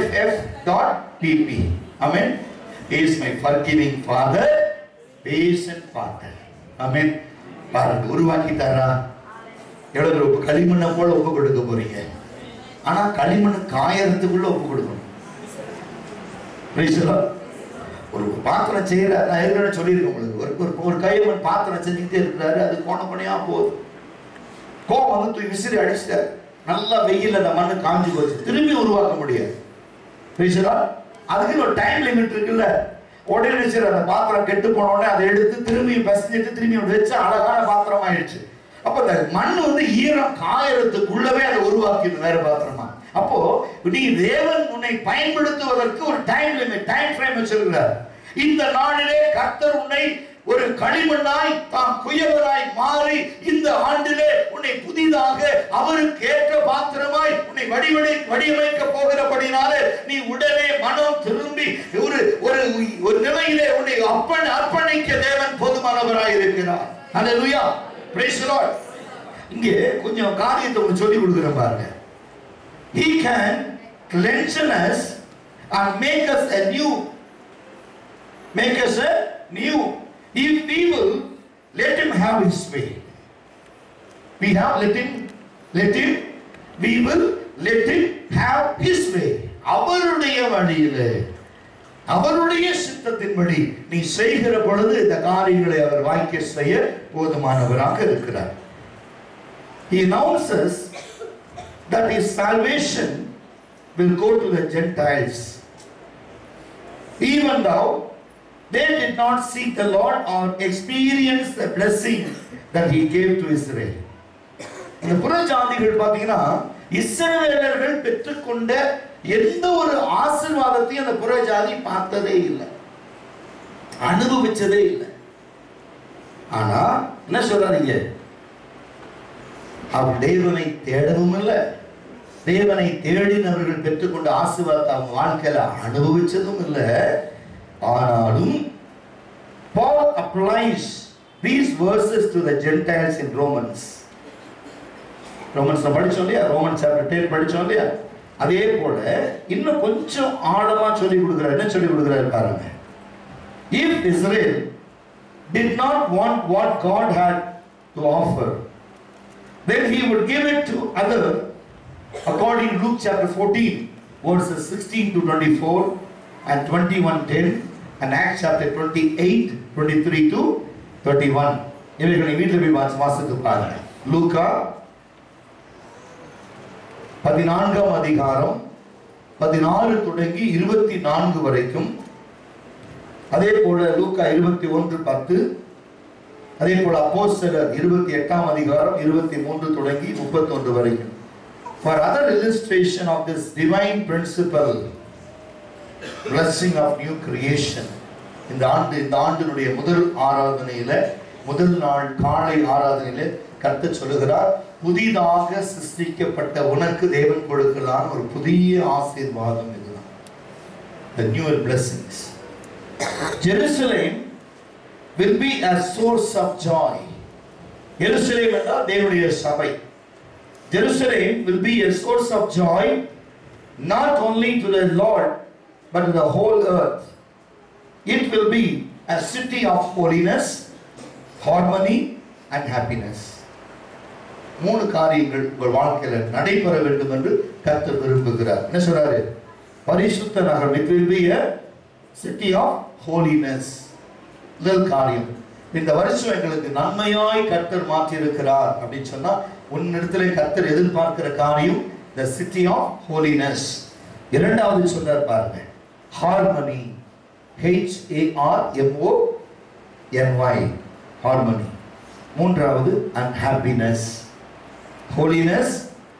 [SPEAKER 1] FF.PP. Amen. He is my forgiving Father, patient Father. Amen. பாருங்க, உருவாக்கிட்டாரா? எவ்வளவு ஒரு களிமண்ணை போல ஒப்பு கொடுக்க போறீங்க. ஆனா களிமண் காயறதுக்குள்ள ஒப்பு கொடுக்கணும். ஒரு பாத்திரம் செய்யற, நான் ஏற்கனவே சொல்லியிருக்கேன் உங்களுக்கு, ஒரு களிமண் பாத்திரம் செஞ்சுக்கிட்டே இருக்கிறாரு, அது கோணப்பனையா போகுது. கோவம் வந்து தூக்கி விசிறி அடிச்சிட்டாரு. நல்லா வெயில் அந்த மண்ணு காஞ்சி போச்சு, திரும்பி உருவாக்க முடியாது. அதுக்கு ஒரு டைம் லிமிட் இருக்குல்ல. உடனே அந்த பாத்திரம் கெட்டு போன உடனே அதை எடுத்து திரும்பி பசிஞ்சிட்டு திரும்பி வச்சு அழகான பாத்திரம் ஆயிடுச்சு. அப்ப அந்த மண் வந்து ஈரம் காயறதுக்குள்ளவே அதை உருவாக்கிடும் வேற பாத்திரமா. அப்போ நீ தேவன் உன்னை பயன்படுத்துவதற்கு ஒரு டைம் லிமிட், டைம் ஃப்ரேம் வச்சிருக்கிறார். இந்த நாளிலே கர்த்தர் உன்னை ஒரு களிமண்ணாய் தாம் குயவனாய் மாறி இந்த ஆண்டிலே உன்னை புதிதாக அவருக்கு ஏற்ற பாத்திரமாய் உன்னை வடிவமைக்க போகிறபடினாலே நீ உடனே மனம் திரும்பி ஒரு நிலையிலே உன்னை அர்ப்பணிக்க தேவன் போதுமானவராய் இருக்கிறார். ஹல்லேலூயா, பிரைஸ் தி லார்ட். இங்கே கொஞ்சம் காரியத்தை உங்களுக்கு சொல்லி கொடுக்கிறேன் பாருங்க. He can cleanse us and make us anew. Make us new. If we will let him have his way. We will let him have his way. அவருடைய வழியிலே அவருடைய சித்தத்தின்படி நீ செய்கிற பொழுது இந்த காரியங்களை அவர் வாய்க்க செய்ய போதுமானவராக இருக்கிறார். He announces that his salvation will go to the Gentiles, even though they did not seek the Lord or experience the blessing that he gave to Israel. இந்த புறஜாதிகள் பாத்தீங்கன்னா இஸ்ரவேலர்கள் பெற்றுக்கொண்ட எந்த ஒரு ஆசீர்வாதத்தையும் அந்த புறஜாதி பார்த்ததே இல்லை, அனுபவிச்சதே இல்லை. ஆனா என்ன சொல்றாங்க, அவர் தேவனை தேடவும் இல்லை, தேவனை தேடினவர்கள் பெற்றுக்கொண்ட ஆசீர்வாதத்தை அவங்க வாழ்க்கையில அனுபவிச்சதும் இல்லை. ஆனாலும் Paul applies these verses to the Gentiles in Romans படிச்சோம் இல்லையா, ரோமன்ஸ் சாப்டர் 10 படிச்சோம் இல்லையா, அதே போல இன்னும் கொஞ்சம் ஆழமா சொல்லி கொடுக்கிறார். என்ன சொல்லி கொடுக்கிறார் பாருங்க. If Israel did not want what God had to offer, then he would give it to other, according to Luke chapter 14 verses 16 to 24 and 21:10 and Acts chapter 28 23 to 31. இவைகளை வீட்டில் போய் வாசித்து பாருங்க. லூக்கா 14ஆம் அதிகாரம் 16 தொடங்கி 24 வரைக்கும், அதே போல லூக்கா 21:10, அதே போல அப்போஸ்தலர் 28ஆம் அதிகாரம் 23 தொடங்கி 31 வரைக்கும். For other illustration of this divine principle, blessing of new creation, இந்த ஆண்டினுடைய முதல் ஆராதனையில, முதல் நாள் காலை ஆராதனையில கர்த்தர் சொல்லுகிறார், புதிதாக சிருஷ்டிக்கப்பட்ட உனக்கு தேவன் கொடுக்கலாம் ஒரு புதிய ஆசீர்வாதம் இதுதான். The new blessings. Jerusalem will be a source of joy. Jerusalem என்றால் தேவனுடைய சபை. Jerusalem will be a source of joy not only to the Lord but to the whole earth. It will be a city of holiness, harmony and happiness. மூணு காரியங்கள் உங்கள் வாழ்க்கையில நடைபெற வேண்டும் என்று கர்த்தர் விரும்புகிறார். என்ன சொல்றாரு? பரிசுத்த நகரம். It will be a city of holiness. முதல் காரியம், இந்த வருஷம் எங்களுக்கு நன்மையாய் கர்த்தர் மாற்றி இருக்கிறார் அப்படின்னு சொன்னா உன்னிடத்திலே கர்த்தர் எதிர்பார்க்கிற காரியம் the city of holiness. இரண்டாவது சொல்றார் பாருங்க, harmony. HARMONY, harmony. மூன்றாவது and happiness. Holiness,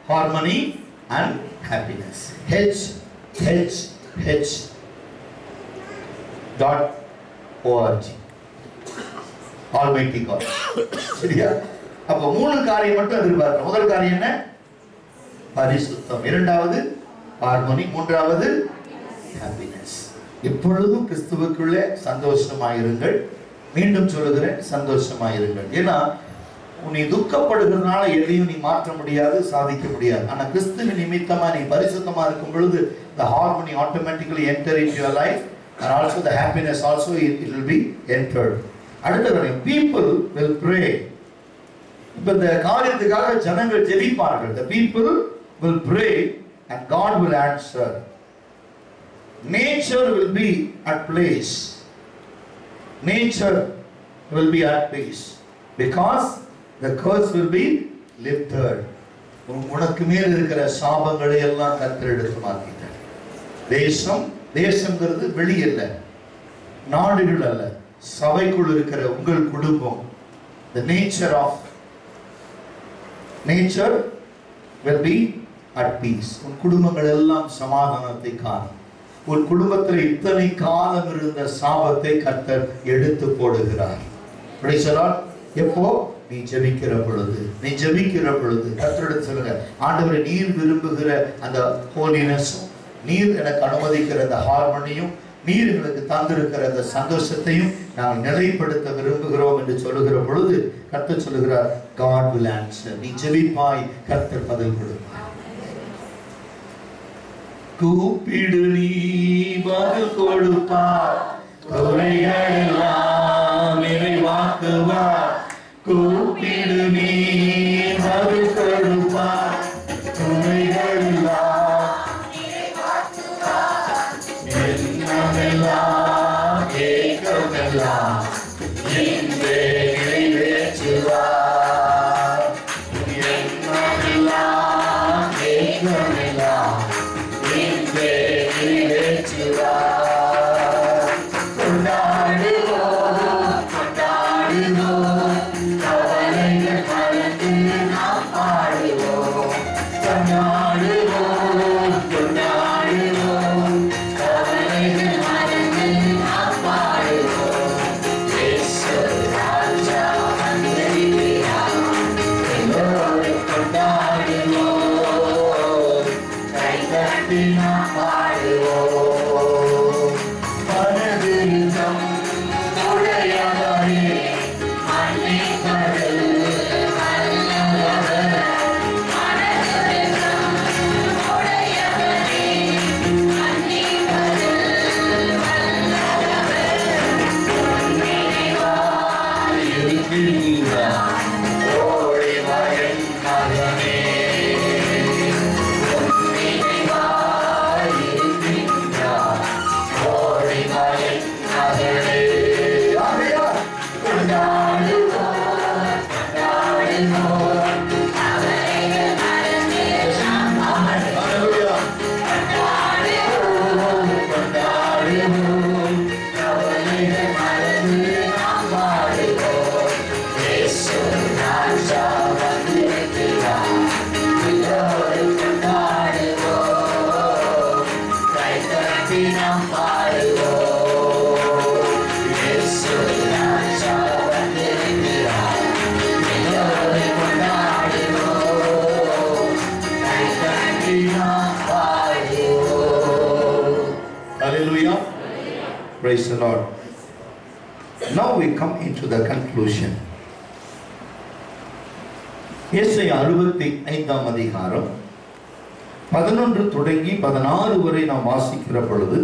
[SPEAKER 1] harmony and happiness. HHH.org. Almighty God. சரியா? அப்ப மூணு காரியம் மட்டும் எதிர்பார்க்கிறோம். முதல் காரியம் என்ன? பரிசுத்தம். இரண்டாவது ஹார்மோனி. மூன்றாவது ஹாப்பினஸ். எப்பொழுதும் கிறிஸ்துவுக்குள்ளே சந்தோஷமாயிருங்கள். மீண்டும் சொல்லுகிறேன், சந்தோஷமாயிருங்கள். ஏன்னா நீ துக்கப்படுகிறதுனால எதையும் நீ மாற்ற முடியாது, சாதிக்க முடியாது. ஆனா கிறிஸ்துவின் நிமித்தமா நீ பரிசுத்தமா இருக்கும் பொழுது the harmony automatically enter into your life and also the happiness also it will be entered. அடுத்த காரியம், people will pray. இப்ப இந்த காரியத்துக்காக ஜனங்கள் ஜெபிப்பார்கள். The people will pray and God will answer. Nature will be at place. Nature will be at peace because the curse will be lifted. உனக்கு மேல் இருக்கிற சாபங்களை எல்லாம் கர்த்தர் எடுத்து மாற்றிட்டார். தேசம்ங்கிறது வெளியல்ல, நாடுகள் அல்ல, சபைக்குள் இருக்கிற உங்கள் குடும்பம். The nature will be at peace. உன் குடும்பங்கள் எல்லாம் சமாதானத்தை காணும். உன் குடும்பத்தில் இத்தனை காலம் இருந்த சாபத்தை கர்த்தர் எடுத்து போடுகிறார். Praise the Lord. எப்போ நீ ஜெபிக்கிற பொழுது, நீ ஜெபிக்கிற பொழுது கர்த்தரிடம் சொல்லுங்க, ஆண்டவரே நீர் விரும்புகிற அந்த ஹோலினஸ், நீர் எனக்கு அனுமதிக்கிற அந்த ஹார்மனியும், நீர் எங்களுக்கு தந்திருக்கிற அந்த சந்தோஷத்தையும் நாங்கள் நிலைப்படுத்த விரும்புகிறோம் என்று சொல்லுகிற பொழுது கர்த்தர் சொல்லுகிறார், God will answer. நீ ஜெபிப்பாய், கர்த்தர் பதில் கொடுப்பார். கூப்பிடு நீ பதில் கொடுப்பார், குறைகள் எல்லாம் நிறைவாக்குவார். கூப்பிடு நீ பதில் கொடுப்பார், குறைகள் எல்லாம் நிறைவாக்குவார். எண்ணமெல்லாம் ஏக்கமெல்லாம் இன்றே நிறைவேற்றுவார். எண்ணமெல்லாம் ஏக்கமெல்லாம் இன்றே நிறைவேற்றுவார். கொண்டாடுவோம் கொண்டாடுவோம், கவலைகள் மறந்து நாம் பாடுவோம். கொண்டாடுவோம் கொண்டாடுவோம், கவலைகள் மறந்து நாம் பாடுவோம். இயேசு ராஜா வந்திருக்கிறார், எல்லோரும் கொண்டாடுவோம், கைதட்டி நாம் பாடுவோம். மனதிருந்தம் உடையவரே, மன்னிப்பதில் வல்லவர். மனதிருந்தம் உடையவரே, மன்னிப்பதில் வல்லவர். நினைவாய் இருக்கின்றார், ஓடி வா என் மகனே. நினைவாய் இருக்கின்றார், ஓடி வா என் மகனே. ஆகையால் கொண்டாடுவோம் கொண்டாடுவோம், கவலைகள் மறந்து நாம் பாடுவோம். கொண்டாடுவோம் கொண்டாடுவோம், கவலைகள் மறந்து நாம் பாடுவோம். இயேசு ராஜா வந்திருக்கிறார், எல்லோரும் கொண்டாடுவோம், கைதட்டி நாம் பாடுவோம். இயேசு ராஜா வந்திருக்கிறார், எல்லோரும் கொண்டாடுவோம், கைதட்டி நாம் பாடுவோம். Hallelujah. Praise the Lord. Now we come into the conclusion. ஏசாயா 65 அதிகாரம் 11 தொடங்கி 16 வரை நாம் வாசிக்கிற பொழுது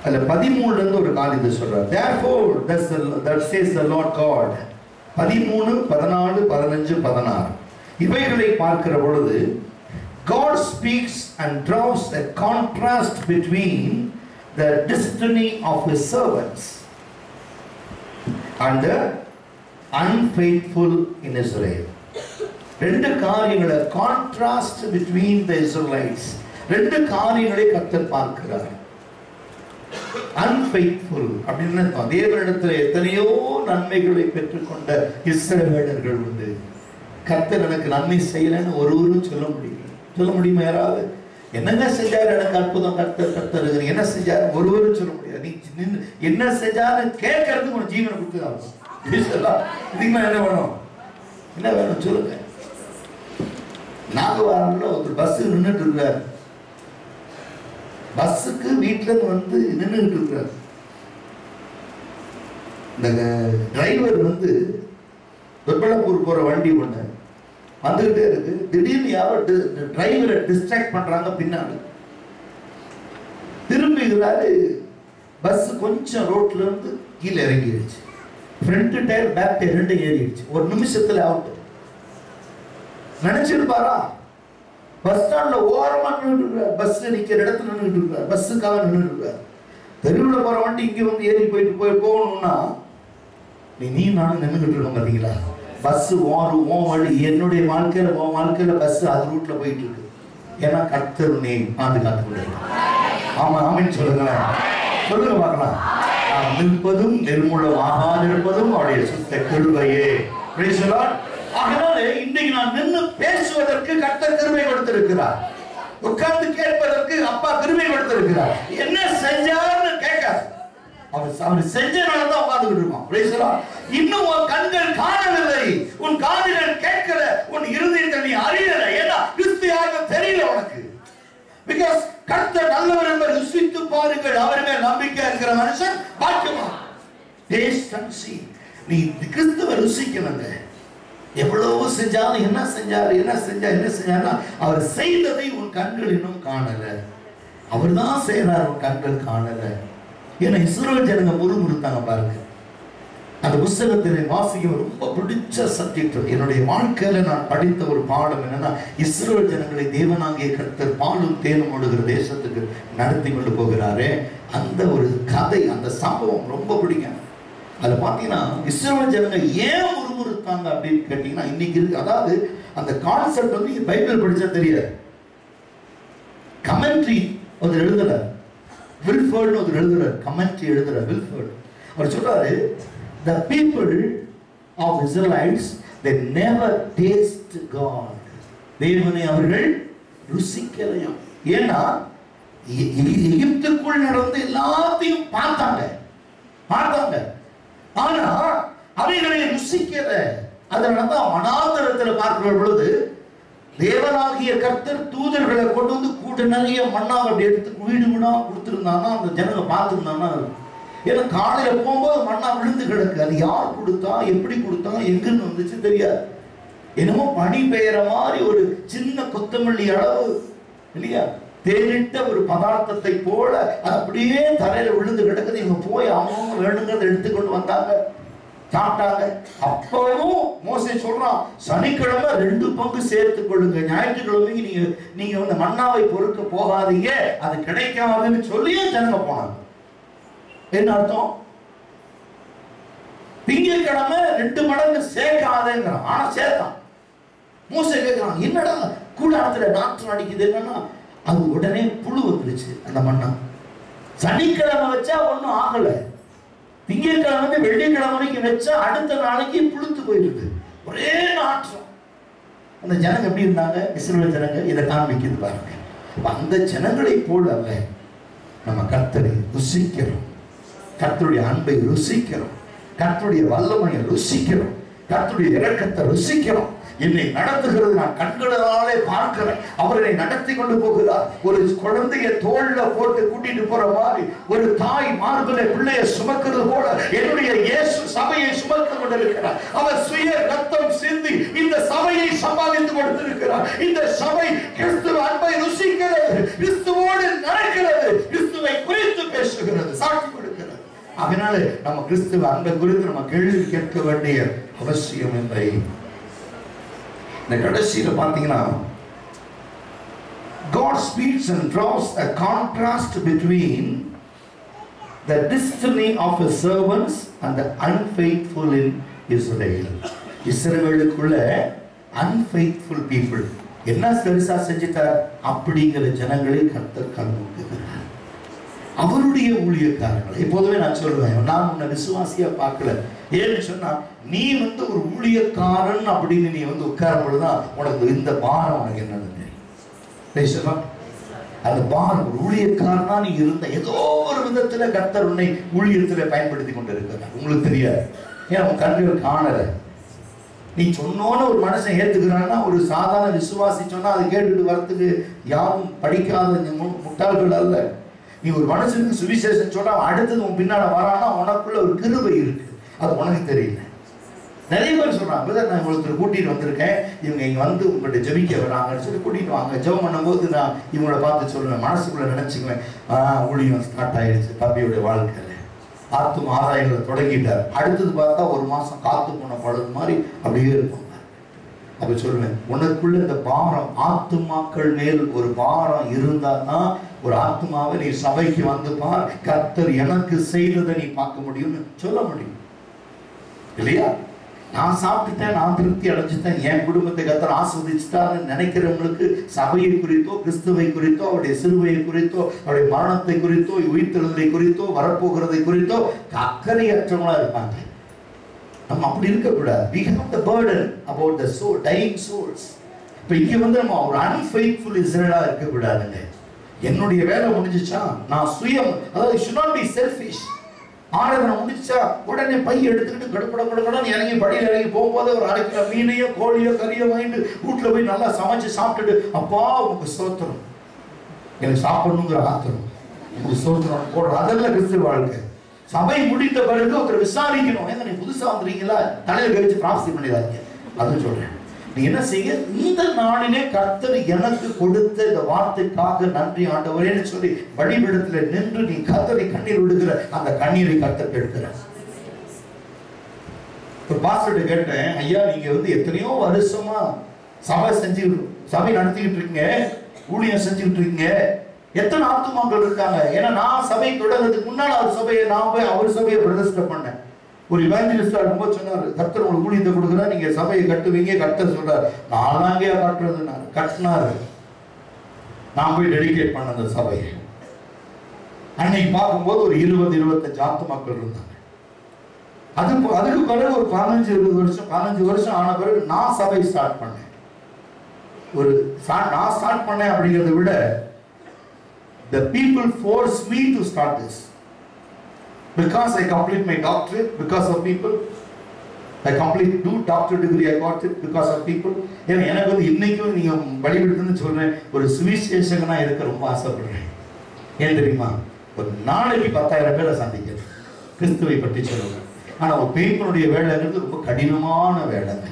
[SPEAKER 1] அதுல 13 இருந்து ஒரு காரியத்தை சொல்றார். Therefore that says the Lord God. 13, 14, 15, 16 இவைகளை பார்க்கிற பொழுது God speaks and draws a contrast between the destiny of his servants and the unfaithful in Israel. ரெண்டு காரியங்களை, கான்ட்ராஸ்ட் between the Israelites, ரெண்டு காரியங்களை கர்த்தர் பார்க்கிறார். unfaithful அப்படின்னா தேவனிடத்தில் எத்தனையோ நன்மைகளை பெற்றுக்கொண்ட இஸ்ரவேலர்கள் உண்டு. கர்த்தர் எனக்கு நன்மை செய்யலன்னு ஒருவரும் சொல்ல முடியுமா? யாராவது என்னங்க செஞ்சாரு எனக்கு அற்புதம் கர்த்தர் என்ன செஞ்சாரு ஒருவரும் சொல்ல முடியாது. நீ என்ன செஞ்சாரு கேட்கறதுக்கு உன் ஜீவனை கொடுத்துதான். இதுக்கு என்ன வேணும், என்ன வேணும் சொல்லுங்க. நாகவாரம்ல ஒரு பஸ் நின்றுட்டு இருக்கிறார், பஸ்ஸுக்கு வீட்டுல வந்து நின்றுட்டு இருக்கிறார். இந்த டிரைவர் வந்து வெப்பளப்பூர் போற வண்டி ஒண்ணு வந்துகிட்டே இருக்கு. திடீர்னு யாரோ டிரைவரை டிஸ்ட்ராக்ட் பண்றாங்க. பின்னாடி திரும்பிகிறாரு, பஸ் கொஞ்சம் ரோட்ல இருந்து கீழே இறங்கிடுச்சு. ஃப்ரண்ட் டயர் பேக் டயர் ரெண்டு ஏறிடுச்சு. ஒரு நிமிஷத்துல அவுட். நினைச்சிருப்பாரா? பஸ் ஸ்டாண்ட்ல ஓரமா நின்றுட்டு, பஸ் நிக்கிற இடத்துல நின்றுட்டு இருக்காரு, பஸ்ஸுக்காக நின்றுட்டு இருக்காரு. தெருவில் போற வண்டி இங்க வந்து ஏறி போகணும்னா நீ நானும் நின்றுகிட்டு இருக்கோம். பாத்தீங்களா? பஸ் ஓன் வழி, என்னுடைய வாழ்க்கையில பஸ் அது ரூட்ல போயிட்டு இருக்கு. ஏன்னா கர்த்தர் உன்னை பாதுகாத்து கொள்ளுங்க. ஆமா, ஆமின்னு சொல்லுங்களேன். சொல்லுங்க பார்க்கலாம். நிற்பதும் நிர்மூலமாகாதிருப்பதும் அவருடைய சுத்த கிருபையே. Praise the Lord. ஆகவே இன்னைக்கு நான் நின்று பேசுவதற்கு கர்த்தர் கிருபை கொடுத்திருக்கிறார். உட்கார்ந்து கேட்பதற்கு அப்பா கிருபை கொடுத்திருக்கிறார். என்ன செஞ்சார்னு கேட்க அவர் செஞ்சனால தான் உட்கார்ந்துட்டு இருக்கோம். Praise the Lord. இன்னும் உன் கண்கள் காணவில்லை, உன் காதுகள் கேட்கல, உன் இருதயத்தை நீ அறியல. ஏன்னா கிறிஸ்து யாருன்னு தெரியல உனக்கு. Because கர்த்தர் நல்லவர் என்பதை ருசித்து பாருங்கள், அவர் மேல் நம்பிக்கை இருக்கிற மனுஷன் பாக்கியவான். Taste and see. நீ கிறிஸ்துவை ருசிக்கணுங்க. எவ்வளவு செஞ்சாலும் என்ன செஞ்சாருன்னா அவர் செய்ததை உன் கண்கள் இன்னும் காணல. அவர் தான் செய்யறார், உன் கண்கள் காணல. ஏன்னா இஸ்ரவேல் ஜனங்க முறுமுறுத்தாங்க பாருங்க. அந்த புத்தகத்தில் வாசிக்க ரொம்ப பிடிச்ச சப்ஜெக்ட். என்னுடைய வாழ்க்கையில நான் படித்த ஒரு பாடம் என்னன்னா, இஸ்ரவேல் ஜனங்களை தேவனாகிய கர்த்தர் பாலும் தேனும் ஓடுகிற தேசத்துக்கு நடத்தி கொண்டு போகிறாரே, அந்த ஒரு கதை, அந்த சம்பவம் ரொம்ப பிடிக்கும். அதுல பாத்தீங்கன்னா இஸ்ரவேல் ஜனங்க ஏன் முறுமுறுத்தாங்க அப்படின்னு கேட்டீங்கன்னா, இன்னைக்கு இருக்கு. அதாவது அந்த கான்செப்ட் வந்து பைபிள் படிச்சா தெரியாது. கமெண்ட்ரி ஒரு எழுதுறார், வில்ஃபோர்ட் ஒரு எழுதுறார், கமெண்ட்ரி எழுதுறார் வில்ஃபோர்ட். அவர் சொல்றாரு, the people of Israelites, they never taste God. தேவனை அவர்கள் ருசிக்கலையாம். ஏன்னா எகிப்துக்குள் நடந்த எல்லாத்தையும் பார்த்தாங்க, ஆனா அவைகளை ருசிக்கல. அதனாலதான் வனாந்தரத்தில் பார்க்கிற பொழுது தேவனாகிய கர்த்தர் தூதர்களை கொண்டு வந்து கூட்ட நிறைய மண்ணாவை அப்படி எடுத்து வீடு வீடா கொடுத்துருந்தாங்கன்னா அந்த ஜனங்க பார்த்துருந்தாங்கன்னா, ஏன்னா காலையில போகும்போது மண்ணா விழுந்து கிடக்கு. அது யார் கொடுத்தா, எப்படி கொடுத்தா, எங்குன்னு வந்துச்சு தெரியாது. என்னமோ பனி பெய்யற மாதிரி ஒரு சின்ன கொத்தமல்லி அளவு இல்லையா தேனிட்ட ஒரு பதார்த்தத்தை போல அப்படியே தரையில விழுந்து கிடக்குது. இவங்க போய் அவங்க வேணுங்கிறத எடுத்துக்கொண்டு வந்தாங்க, சாப்பிட்டாங்க. அப்பவும் மோசே சொல்றான், சனிக்கிழமை 2 பங்கு சேர்த்துக் கொள்ளுங்க, ஞாயிற்றுக்கிழமைக்கு நீங்க வந்து மன்னாவை பொறுக்க போகாதீங்க, அது கிடைக்காதுன்னு சொல்லியே ஜனங்க போனாங்க. என்ன அர்த்தம்? திங்கட்கிழமை 2 மடங்கு சேர்க்காதேங்கிறான். ஆனா சேர்த்தான். மோசே கேட்கிறான், என்னடா கூடாரத்துல நாற்றம் அடிக்குது? என்னன்னா அது உடனே புழு வந்துருச்சு அந்த மண்ணா. சனிக்கிழமை வச்சா ஒன்னும் ஆகல, திங்கட்கிழமை வெள்ளிக்கிழமை வரைக்கும் வச்சா அடுத்த நாளைக்கு புழுத்து போயிருக்கு, ஒரே நாற்றம். அந்த ஜனங்க எப்படி இருந்தாங்க? இஸ்ரவேல் ஜனங்க. இதை காண்பிக்குது பாருங்க. அந்த ஜனங்களை போல அல்ல, நம்ம கர்த்தரை ருசிக்கிறோம், கர்த்தருடைய அன்பை ருசிக்கிறோம், கர்த்தருடைய வல்லமையை ருசிக்கிறோம், கர்த்தருடைய இரக்கத்தை ருசிக்கிறோம். என்னை நடத்துகிறது நான் கண்களாலே பார்க்கிறேன். அவரை நடத்தி கொண்டு போகிறார். ஒரு குழந்தைய தோல்ல போட்டு கூட்டிட்டு போற மாதிரி, ஒரு தாய் மார்பிலே பிள்ளையை சுமக்கிறது போல என்னுடைய இயேசு சபையை சுமந்து கொண்டிருக்கிறார். அவர் சுய ரத்தம் சிந்தி இந்த சபையை சம்பாதித்து கொடுத்திருக்கிறார். இந்த சபை கிறிஸ்துவ அன்பை ருசிக்கிறது, கிறிஸ்துவோடு நடக்கிறது, கிறிஸ்துவை குறித்து பேசுகிறது, சாட்சி கொடுக்கிறது. அதனால நம்ம கிறிஸ்துவ அன்பை குறித்து நம்ம கேள்வி கேட்க வேண்டிய அவசியம் இல்லை. இந்த கடைசியில பாத்தீங்கன்னா, God speaks and draws a contrast between the destiny of his servants and the unfaithful in Israel. இஸ்ரவேலுக்குள்ள unfaithful people என்ன பெருசா செஞ்சிட்டார் அப்படிங்கிற ஜனங்களை கர்த்தர் கண்ணுக்குகிறார். அவருடைய ஊழியக்காரங்களை எப்போதுமே நான் சொல்லுவேன், நான் உன்னை விசுவாசியா பார்க்கல. ஏன்னு சொன்னா, நீ வந்து ஒரு ஊழியக்காரன் அப்படின்னு நீ வந்து உட்காரும் பொழுதுதான் உனக்கு இந்த பாரம் உனக்கு என்னன்னு தெரியும். அந்த பாரம், ஒரு ஊழியக்காரனா நீ இருந்த ஏதோ ஒரு விதத்துல கர்த்தர் உன்னை ஊழியத்துல பயன்படுத்தி கொண்டு இருக்கிறார். உங்களுக்கு தெரியாது, ஏன்னா உன் கண்கள் காணல. நீ சொன்னோன்னு ஒரு மனுஷன் ஏத்துக்கிறான்னா, ஒரு சாதாரண விசுவாசி சொன்னா அதை கேட்டுட்டு வரத்துக்கு யாரும் படிக்காத முட்டாள்கள் அல்ல. நீ ஒரு மனுஷனுக்கு சுவிசேஷம் சொன்னா அடுத்தது உன் பின்னால வரானா உனக்குள்ள ஒரு கிருபை இருக்கு, அது உனக்கு தெரியல. நிறைய பேர் சொல்றாங்க, நான் ஒருத்தர் கூட்டிட்டு வந்திருக்கேன், இவங்க இங்க வந்து உங்கள்கிட்ட ஜெபிக்க வராங்கன்னு சொல்லி கூட்டிட்டு வாங்க. ஜெபம் பண்ணும்போது நான் இவங்களை பார்த்து சொல்லுவேன், மனசுக்குள்ள நினைச்சுக்குவேன், ஊழியம் ஸ்டார்ட் ஆயிடுச்சு தம்பியுடைய வாழ்க்கையில, ஆத்தும் ஆதாயங்களை தொடங்கிட்டார். அடுத்தது பார்த்தா 1 மாசம் காத்து போன பழகு மாதிரி அப்படியே இருக்கும். அப்ப சொல்லுவேன், உனக்குள்ள இந்த பாரம், ஆத்துமாக்கள் மேல் ஒரு பாரம் இருந்தாதான் ஒரு ஆத்துமாவை நீ சபைக்கு வந்து பார், கர்த்தர் எனக்கு செய்ததை நீ பார்க்க முடியும்னு சொல்ல முடியும் இல்லையா? நான் சாப்பிட்டுட்டேன், நான் திருப்தி அடைஞ்சிட்டேன், என் குடும்பத்தை கர்த்தர் ஆஸ்வதிச்சுட்டாருன்னு நினைக்கிறவங்களுக்கு சபையை குறித்தோ, கிறிஸ்துவை குறித்தோ, அவருடைய சிலுவையை குறித்தோ, அவருடைய மரணத்தை குறித்தோ, உயிர்த்தெழுதலை குறித்தோ, வரப்போகிறதை குறித்தோ அக்கறையற்றவங்களா இருப்பாங்க. நம்ம அப்படி இருக்கக்கூடாது. We have the burden about the soul, dying souls. இப்ப இங்க வந்து நம்ம ஒரு unfaithful இஸ்ரேலா இருக்கக்கூடாதுங்க. என்னுடைய வேலை முடிஞ்சிச்சா, நான் சுயம், அதாவது should not be selfish. ஆராதனை முடிச்சா உடனே பை எடுத்துக்கிட்டு கடப்பட இறங்கி படியில் இறங்கி போகும்போது ஒரு 1/2 கிலோ மீனையோ கோழியோ கறியோ வாங்கிட்டு வீட்டுல போய் நல்லா சமைச்சு சாப்பிட்டுட்டு, அப்பா உனக்கு ஸ்தோத்திரம், எனக்கு சாப்பிடணுங்கிற ஆத்திரம், உனக்கு ஸ்தோத்திரம் போடுற, அதெல்லாம் கிறிஸ்துவ வாழ்க்கை. சபை முடித்த பிறகு ஒருத்தர் விசாரிக்கணும், ஏங்க நீ புதுசா வந்துறீங்களா, தலையில கழிச்சு பிரார்த்தனை பண்ணிடாதீங்க. அதுவும் சொல்றேன், நீ என்ன செய்ய, இந்த நாளிலே கர்த்தர் எனக்கு கொடுத்த இந்த வார்த்தைக்காக நன்றி ஆண்டவரேன்னு சொல்லி வழிபடத்துல நின்று நீ கர்த்தரை கண்ணீர் விடுகிற அந்த கண்ணீரை கர்த்தர் எடுக்கிற. ஒரு பாஸ்டர்கிட்ட கேட்டேன், ஐயா நீங்க எத்தனையோ வருஷமா சபை நடத்திக்கிட்டு இருக்கீங்க, ஊழியம் செஞ்சுக்கிட்டு இருக்கீங்க, எத்தனை ஆத்துமாக்கள் இருக்காங்க? ஏன்னா நான் சபை தொடர்றதுக்கு முன்னால அவர் சபையை பிரதிஷ்டை பண்ணேன். ஒரு இவாஞ்சலிஸ்டா இருக்கும்போது சொன்னாரு, கர்த்தர் உங்களுக்கு ஊழியத்தை கொடுக்குறா, நீங்க சபையை கட்டுவீங்க. கர்த்தர் சொல்றாரு, நானாங்கே கட்டுறது, கட்டினாரு, நான் போய் டெடிகேட் பண்ண அந்த சபையை. அன்னைக்கு பார்க்கும்போது ஒரு 20-25 ஆத்துமாக்கள் இருந்தாங்க. அதுக்கு பிறகு ஒரு 15 வருஷம் ஆன பிறகு நான் சபை ஸ்டார்ட் பண்ணேன். நான் ஸ்டார்ட் பண்ணேன் அப்படிங்கிறத விட the people forced me to start this because I complete my doctorate because of people. I complete doctorate degree, I got it because of people. எனக்கு இன்னைக்கும் நீங்க வழிபடுத்துன்னு சொல்றேன், ஒரு சுவிசேஷகனா இருக்க ரொம்ப ஆசைப்படுறேன். ஏன் தெரியுமா, ஒரு நாளைக்கு 10,000 பேரை சந்திக்கிறேன், கிறிஸ்துவை பற்றி சொல்லுவேன். ஆனா ஒரு பெண்களுடைய வேலைங்கிறது ரொம்ப கடினமான வேலைங்க.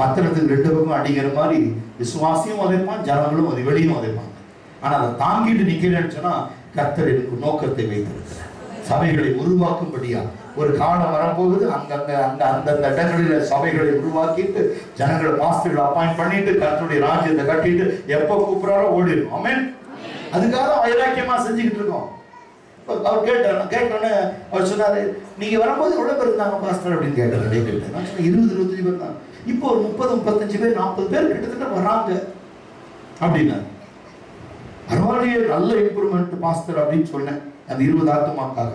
[SPEAKER 1] மத்திரத்துக்கு 2 பக்கம் அடிக்கிற மாதிரி விசுவாசியும் உதைப்பான், ஜனங்களும் வெளியும் உதைப்பாங்க. ஆனா அதை தாங்கிட்டு நிக்கிறேன்னு சொன்னா கர்த்தர் எனக்கு நோக்கத்தை வைத்திருக்கிறார், சபைகளை உருவாக்கும்படியா. ஒரு காலம் வரப்போகுது, அந்தந்த இடங்களில சபைகளை உருவாக்கிட்டு ஜனங்களை பாஸ்டர்களை அப்பாயிண்ட் பண்ணிட்டு கர்த்தருடைய ராஜ்யத்தை கட்டிட்டு எப்ப கூப்பிடாரோ ஓடிடும். ஆமென். அதுக்காக வைராக்கியமா செஞ்சுக்கிட்டு இருக்கோம். அவர் கேட்டோன்னே அவர் சொன்னாரு, நீங்க வரும்போது எவ்வளவு பேர் இருந்தாங்க பாஸ்டர் அப்படின்னு கேட்டேன். நான் சொன்னேன் 20-25 பேர் தான். இப்போ ஒரு 30-35 பேர் 40 பேர் கிட்டத்தட்ட வராங்க அப்படின்னா. பரவாயில்லையே, நல்ல இம்ப்ரூவ்மெண்ட் பாஸ்டர் அப்படின்னு சொன்னேன். அந்த 20 ஆத்துமாக்காக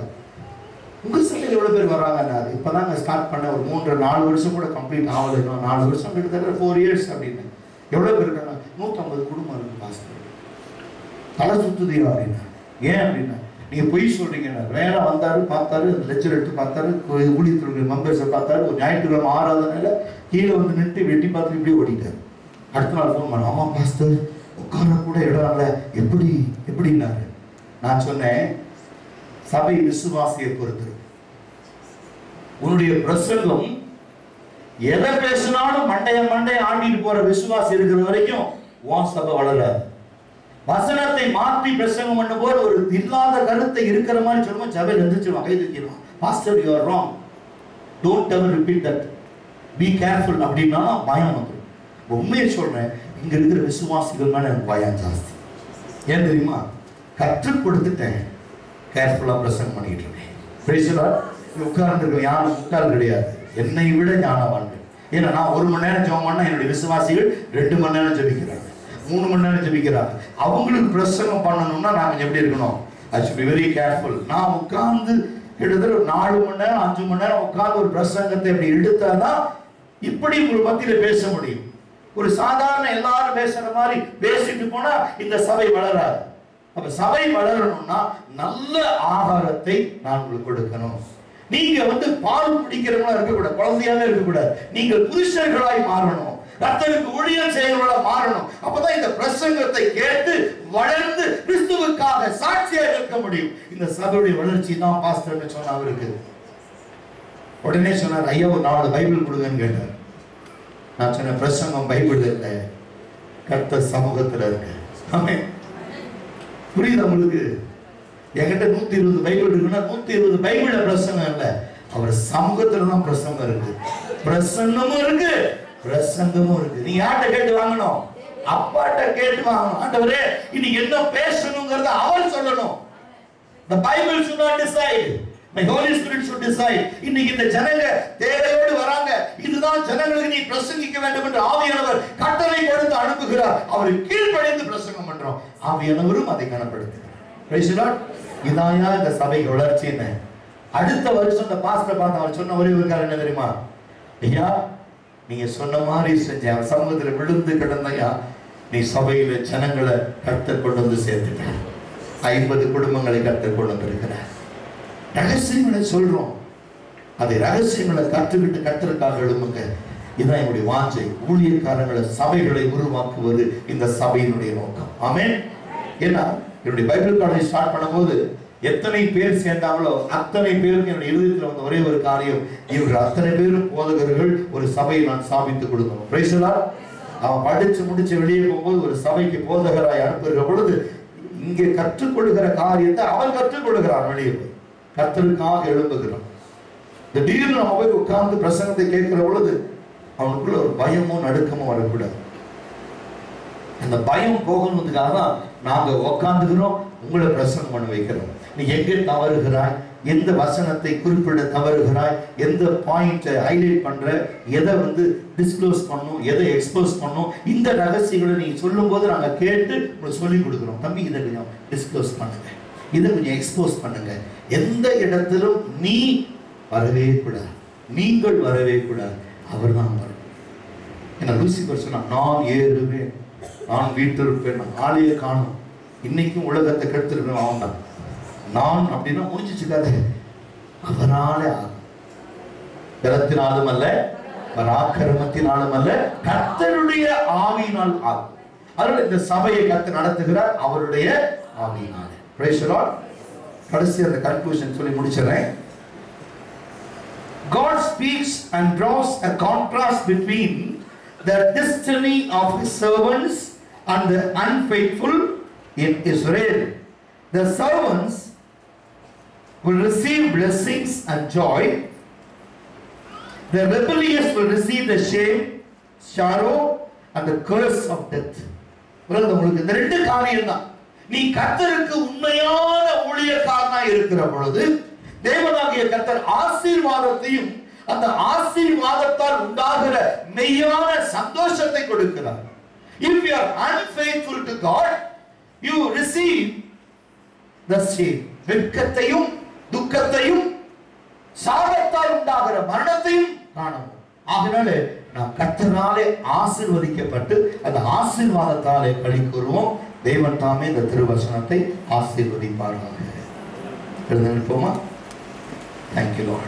[SPEAKER 1] உங்க சபையில் எவ்வளவு பேர் வராங்க? இப்பதாங்க ஸ்டார்ட் பண்ண, ஒரு 3-4 வருஷம் கூட கம்ப்ளீட் ஆகல, 4 வருஷம் கிட்டத்தட்ட 4 இயர்ஸ் அப்படின்னு. எவ்வளவு பேர் இருக்காங்க? 150 குடும்பம் இருக்கு பாஸ்டர். தலை சுத்துதியா அப்படின்னா. ஏன் அப்படின்னா, நீங்க பொய் சொல்றீங்க. வேலை வந்தாரு, பார்த்தாரு, லெக்சர் எடுத்து பார்த்தாரு, ஊழியர்களுடைய மெம்பர்ஸை பார்த்தாரு, ஒரு ஞாயிற்றுக்கிழமை ஆறாதனால கீழே நின்று வெட்டி பார்த்துட்டு இப்படியே ஓடிட்டாரு. அடுத்த நாள் ஃபோன் பண்ண, ஆமா பாஸ்டர் உட்கார கூட இடம் இல்லை, எப்படின்னாரு. நான் சொன்னேன், சபை விசுவாசியை பொறுத்து உன்னுடைய பிரசங்கம் எதை பேசினாலும் மண்டைய ஆண்டிட்டு போற விசுவாசி இருக்கிற வரைக்கும் உன் சபை வளராது. வசனத்தை மாற்றி பிரசங்கம் பண்ணும் போது ஒரு இல்லாத கருத்தை இருக்கிற மாதிரி சொல்லுவோம், சபையில் எந்திரிச்சிருவான், கை தூக்கிடுவான். Pastor you are wrong, don't ever repeat that, be careful அப்படின்னா பயம் வந்துடும். உண்மையை சொல்றேன், இங்க இருக்கிற விசுவாசிகள் மேல எனக்கு பயம் ஜாஸ்தி. ஏன் தெரியுமா, கற்றுக் கொடுத்துட்டேன், கேர்ஃபுல்லா பிரசங்கம் பண்ணிட்டு இருக்கேன். உட்கார்ந்து யாரும் முட்டாள் கிடையாது, என்னை விட ஞானவான்கள். ஏன்னா நான் 1 மணி நேரம் ஜெபம் பண்ணா என்னுடைய விசுவாசிகள் 2 மணி நேரம் ஜெபிக்கிறாங்க, 3 மணி நேரம் ஜெபிக்கிறாங்க. அவங்களுக்கு பிரசங்கம் பண்ணணும்னா நாம எப்படி இருக்கணும்? I should be very careful. நான் உட்கார்ந்து கிட்டத்தட்ட 4 மணி நேரம் 5 மணி நேரம் உட்கார்ந்து ஒரு பிரசங்கத்தை இப்படி எடுத்தாதான் இப்படி ஒரு மத்தியில பேச முடியும். ஒரு சாதாரண எல்லாரும் பேசுற மாதிரி பேசிட்டு போனா இந்த சபை வளராது. அப்ப சபை வளரணும்னா நல்ல ஆகாரத்தை நான் உங்களுக்கு கொடுக்கணும். நீங்க பால் குடிக்கிறவங்களா இருக்கக்கூடாது, குழந்தையாவே இருக்கக்கூடாது. நீங்கள் புருஷர்களாய் மாறணும், கர்த்தருக்கு ஊழியம் செய்யறவங்களா மாறணும். அப்பதான் இந்த பிரசங்கத்தை கேட்டு வளர்ந்து கிறிஸ்துவுக்காக சாட்சியாக இருக்க முடியும். இந்த சபையுடைய வளர்ச்சி தான் பாஸ்டர்னு சொன்ன அவருக்கு. உடனே சொன்னார், ஐயா ஒரு 4 பைபிள் கொடுங்கன்னு கேட்டார். நான் சொன்ன பிரசங்கம் பைபிள் இல்லை, கர்த்தர் சமூகத்தில் இருக்கு. ஆமென். புரியுது உங்களுக்கு? என்கிட்ட 120 பைபிள் இருக்குன்னா 120 பைபிள்ல பிரசங்கம் இல்லை, அவர் சமூகத்துல தான் பிரசங்கம் இருக்கு. பிரசங்கமும் இருக்கு, பிரசங்கமும் இருக்கு. நீங்க யார்கிட்ட கேட்டு வாங்கணும்? அப்பாட்ட கேட்டு வாங்கணும். ஆண்டவரே இன்னைக்கு என்ன பேசணுங்கிறத அவர் சொல்லணும். The Bible should not decide. My Holy Spirit should decide. இன்னைக்கு இந்த ஜனங்க தேவையோடு வராங்க, இதுதான் ஜனங்களுக்கு நீ பிரசங்கிக்க வேண்டும் என்று ஆவியானவர் கட்டளை கொடுத்து அனுப்புகிறார். அவரை கீழ்ப்படிந்து பிரசங்கம் பண்றோம், ஆவியானவரும் அதை கனப்படுத்துகிறார். Praise the Lord. இதாயா இந்த சபை வளர்ச்சி. என்ன அடுத்த வருஷம் இந்த பாஸ்டர் பார்த்து அவர் சொன்ன ஒரே ஒரு காரணம் என்ன தெரியுமா? ஐயா நீங்க சொன்ன மாதிரி செஞ்ச சமூகத்துல விழுந்து கிடந்தையா, நீ சபையில ஜனங்களை கர்த்தர் கொண்டு வந்து சேர்த்துட்ட. 50 குடும்பங்களை கர்த்தர் கொண்டு வந்திருக்கிறார். ரகசியங்களை சொல்றோம். அதை ரகசியங்களை கற்றுக்கிட்டு கர்த்தருக்காக எழும்புங்க. இதுதான் என்னுடைய வாஞ்சை. ஊழியக்காரங்களை, சபைகளை உருவாக்குவது இந்த சபையினுடைய நோக்கம். ஆமென். ஏன்னா என்னுடைய பைபிள் காலேஜ் ஸ்டார்ட் பண்ணும்போது எத்தனை பேர் சேர்ந்தாங்களோ அத்தனை பேருக்கு என்னுடைய இருதயத்தில் வந்த ஒரே ஒரு காரியம், இவர்கள் அத்தனை பேரும் போதகர்கள், ஒரு சபையை நான் ஸ்தாபித்து கொடுக்கணும். Praise the Lord. அவன் படிச்சு முடிச்சு வெளியே போகும்போது ஒரு சபைக்கு போதகராய் அனுப்புகிற பொழுது இங்கே கற்றுக்கொள்கிற காரியத்தை அவன் கற்றுக்கொள்கிறான். வெளியே போய் கர்த்தருக்காக எழும்புகிறான். திடீர்னு நம்ம போய் உட்கார்ந்து பிரசங்கத்தை கேட்கிற பொழுது அவனுக்குள்ள ஒரு பயமும் நடுக்கமும் வரக்கூடாது. அந்த பயம் போகணுன்றதுக்காக தான் நாங்க உட்காந்துக்கிறோம், உங்களை பிரசங்கம் பண்ண வைக்கிறோம். நீ எங்கே தவறுகிறாய், எந்த வசனத்தை குறிப்பிட தவறுகிறாய், எந்த பாயிண்ட் ஹைலைட் பண்ற, எதை டிஸ்க்ளோஸ் பண்ணும், எதை எக்ஸ்போஸ் பண்ணும், இந்த ரகசியங்களை நீ சொல்லும் போது நாங்க கேட்டு உங்களுக்கு சொல்லிக் கொடுக்குறோம். தம்பி, இதை கொஞ்சம் டிஸ்க்ளோஸ் பண்ணுங்க, இதை கொஞ்சம் எக்ஸ்போஸ் பண்ணுங்க. எந்த இடத்திலும் நீ வரவே கூடாது, நீங்கள் வரவே கூடாது, அவர் தான் வரும். ஏன்னா லூசிபர் சொன்னா, நான் ஏறுவேன், நான் வீட்டில் இருப்பேன், நான் ஆளையே காணும், இன்னைக்கும் உலகத்தை கெடுத்துருக்கேன் அவன் தான். நான் அப்படின்னா முடிஞ்சிச்சு கதை. அவனாலே ஆகும், பலத்தினாலும் அல்ல, பராக்கிரமத்தினாலும் அல்ல, கர்த்தருடைய ஆவியினால் ஆகும். அதனால இந்த சபையை கர்த்தர் நடத்துகிறார் அவருடைய ஆவியினால. Praise the Lord. கடைசி அந்த கன்க்ளூஷன் சொல்லி முடிச்சறேன். God speaks and draws a contrast between the destiny of his servants and the unfaithful in Israel. The servants will receive blessings and joy. The rebellious will receive the shame, sorrow and the curse of death. உங்களுக்கு இந்த ரெண்டு காரியம் தான். நீ கர்த்தருக்கு உண்மையான ஊழியக்காரனா இருக்கிற பொழுது தேவனாகிய கர்த்தர் ஆசீர்வாதத்தையும் அந்த ஆசீர்வாதத்தால் உண்டாகிற மெய்யான சந்தோஷத்தை கொடுக்கிறார். If you are unfaithful to God, you receive the shame. வெட்கத்தையும் துக்கத்தையும் சாபத்தால் உண்டாகிற மரணத்தையும் காணவும். ஆகையால நாம் கர்த்தராலே ஆசீர்வதிக்கப்பட்டு அந்த ஆசீர்வாதத்தாலே களி கூறுவோம். தேவன் தாமே இந்த திருவசனத்தை ஆசீர்வதிப்பார்கள். எழுந்து நிற்போமா? Thank you, Lord.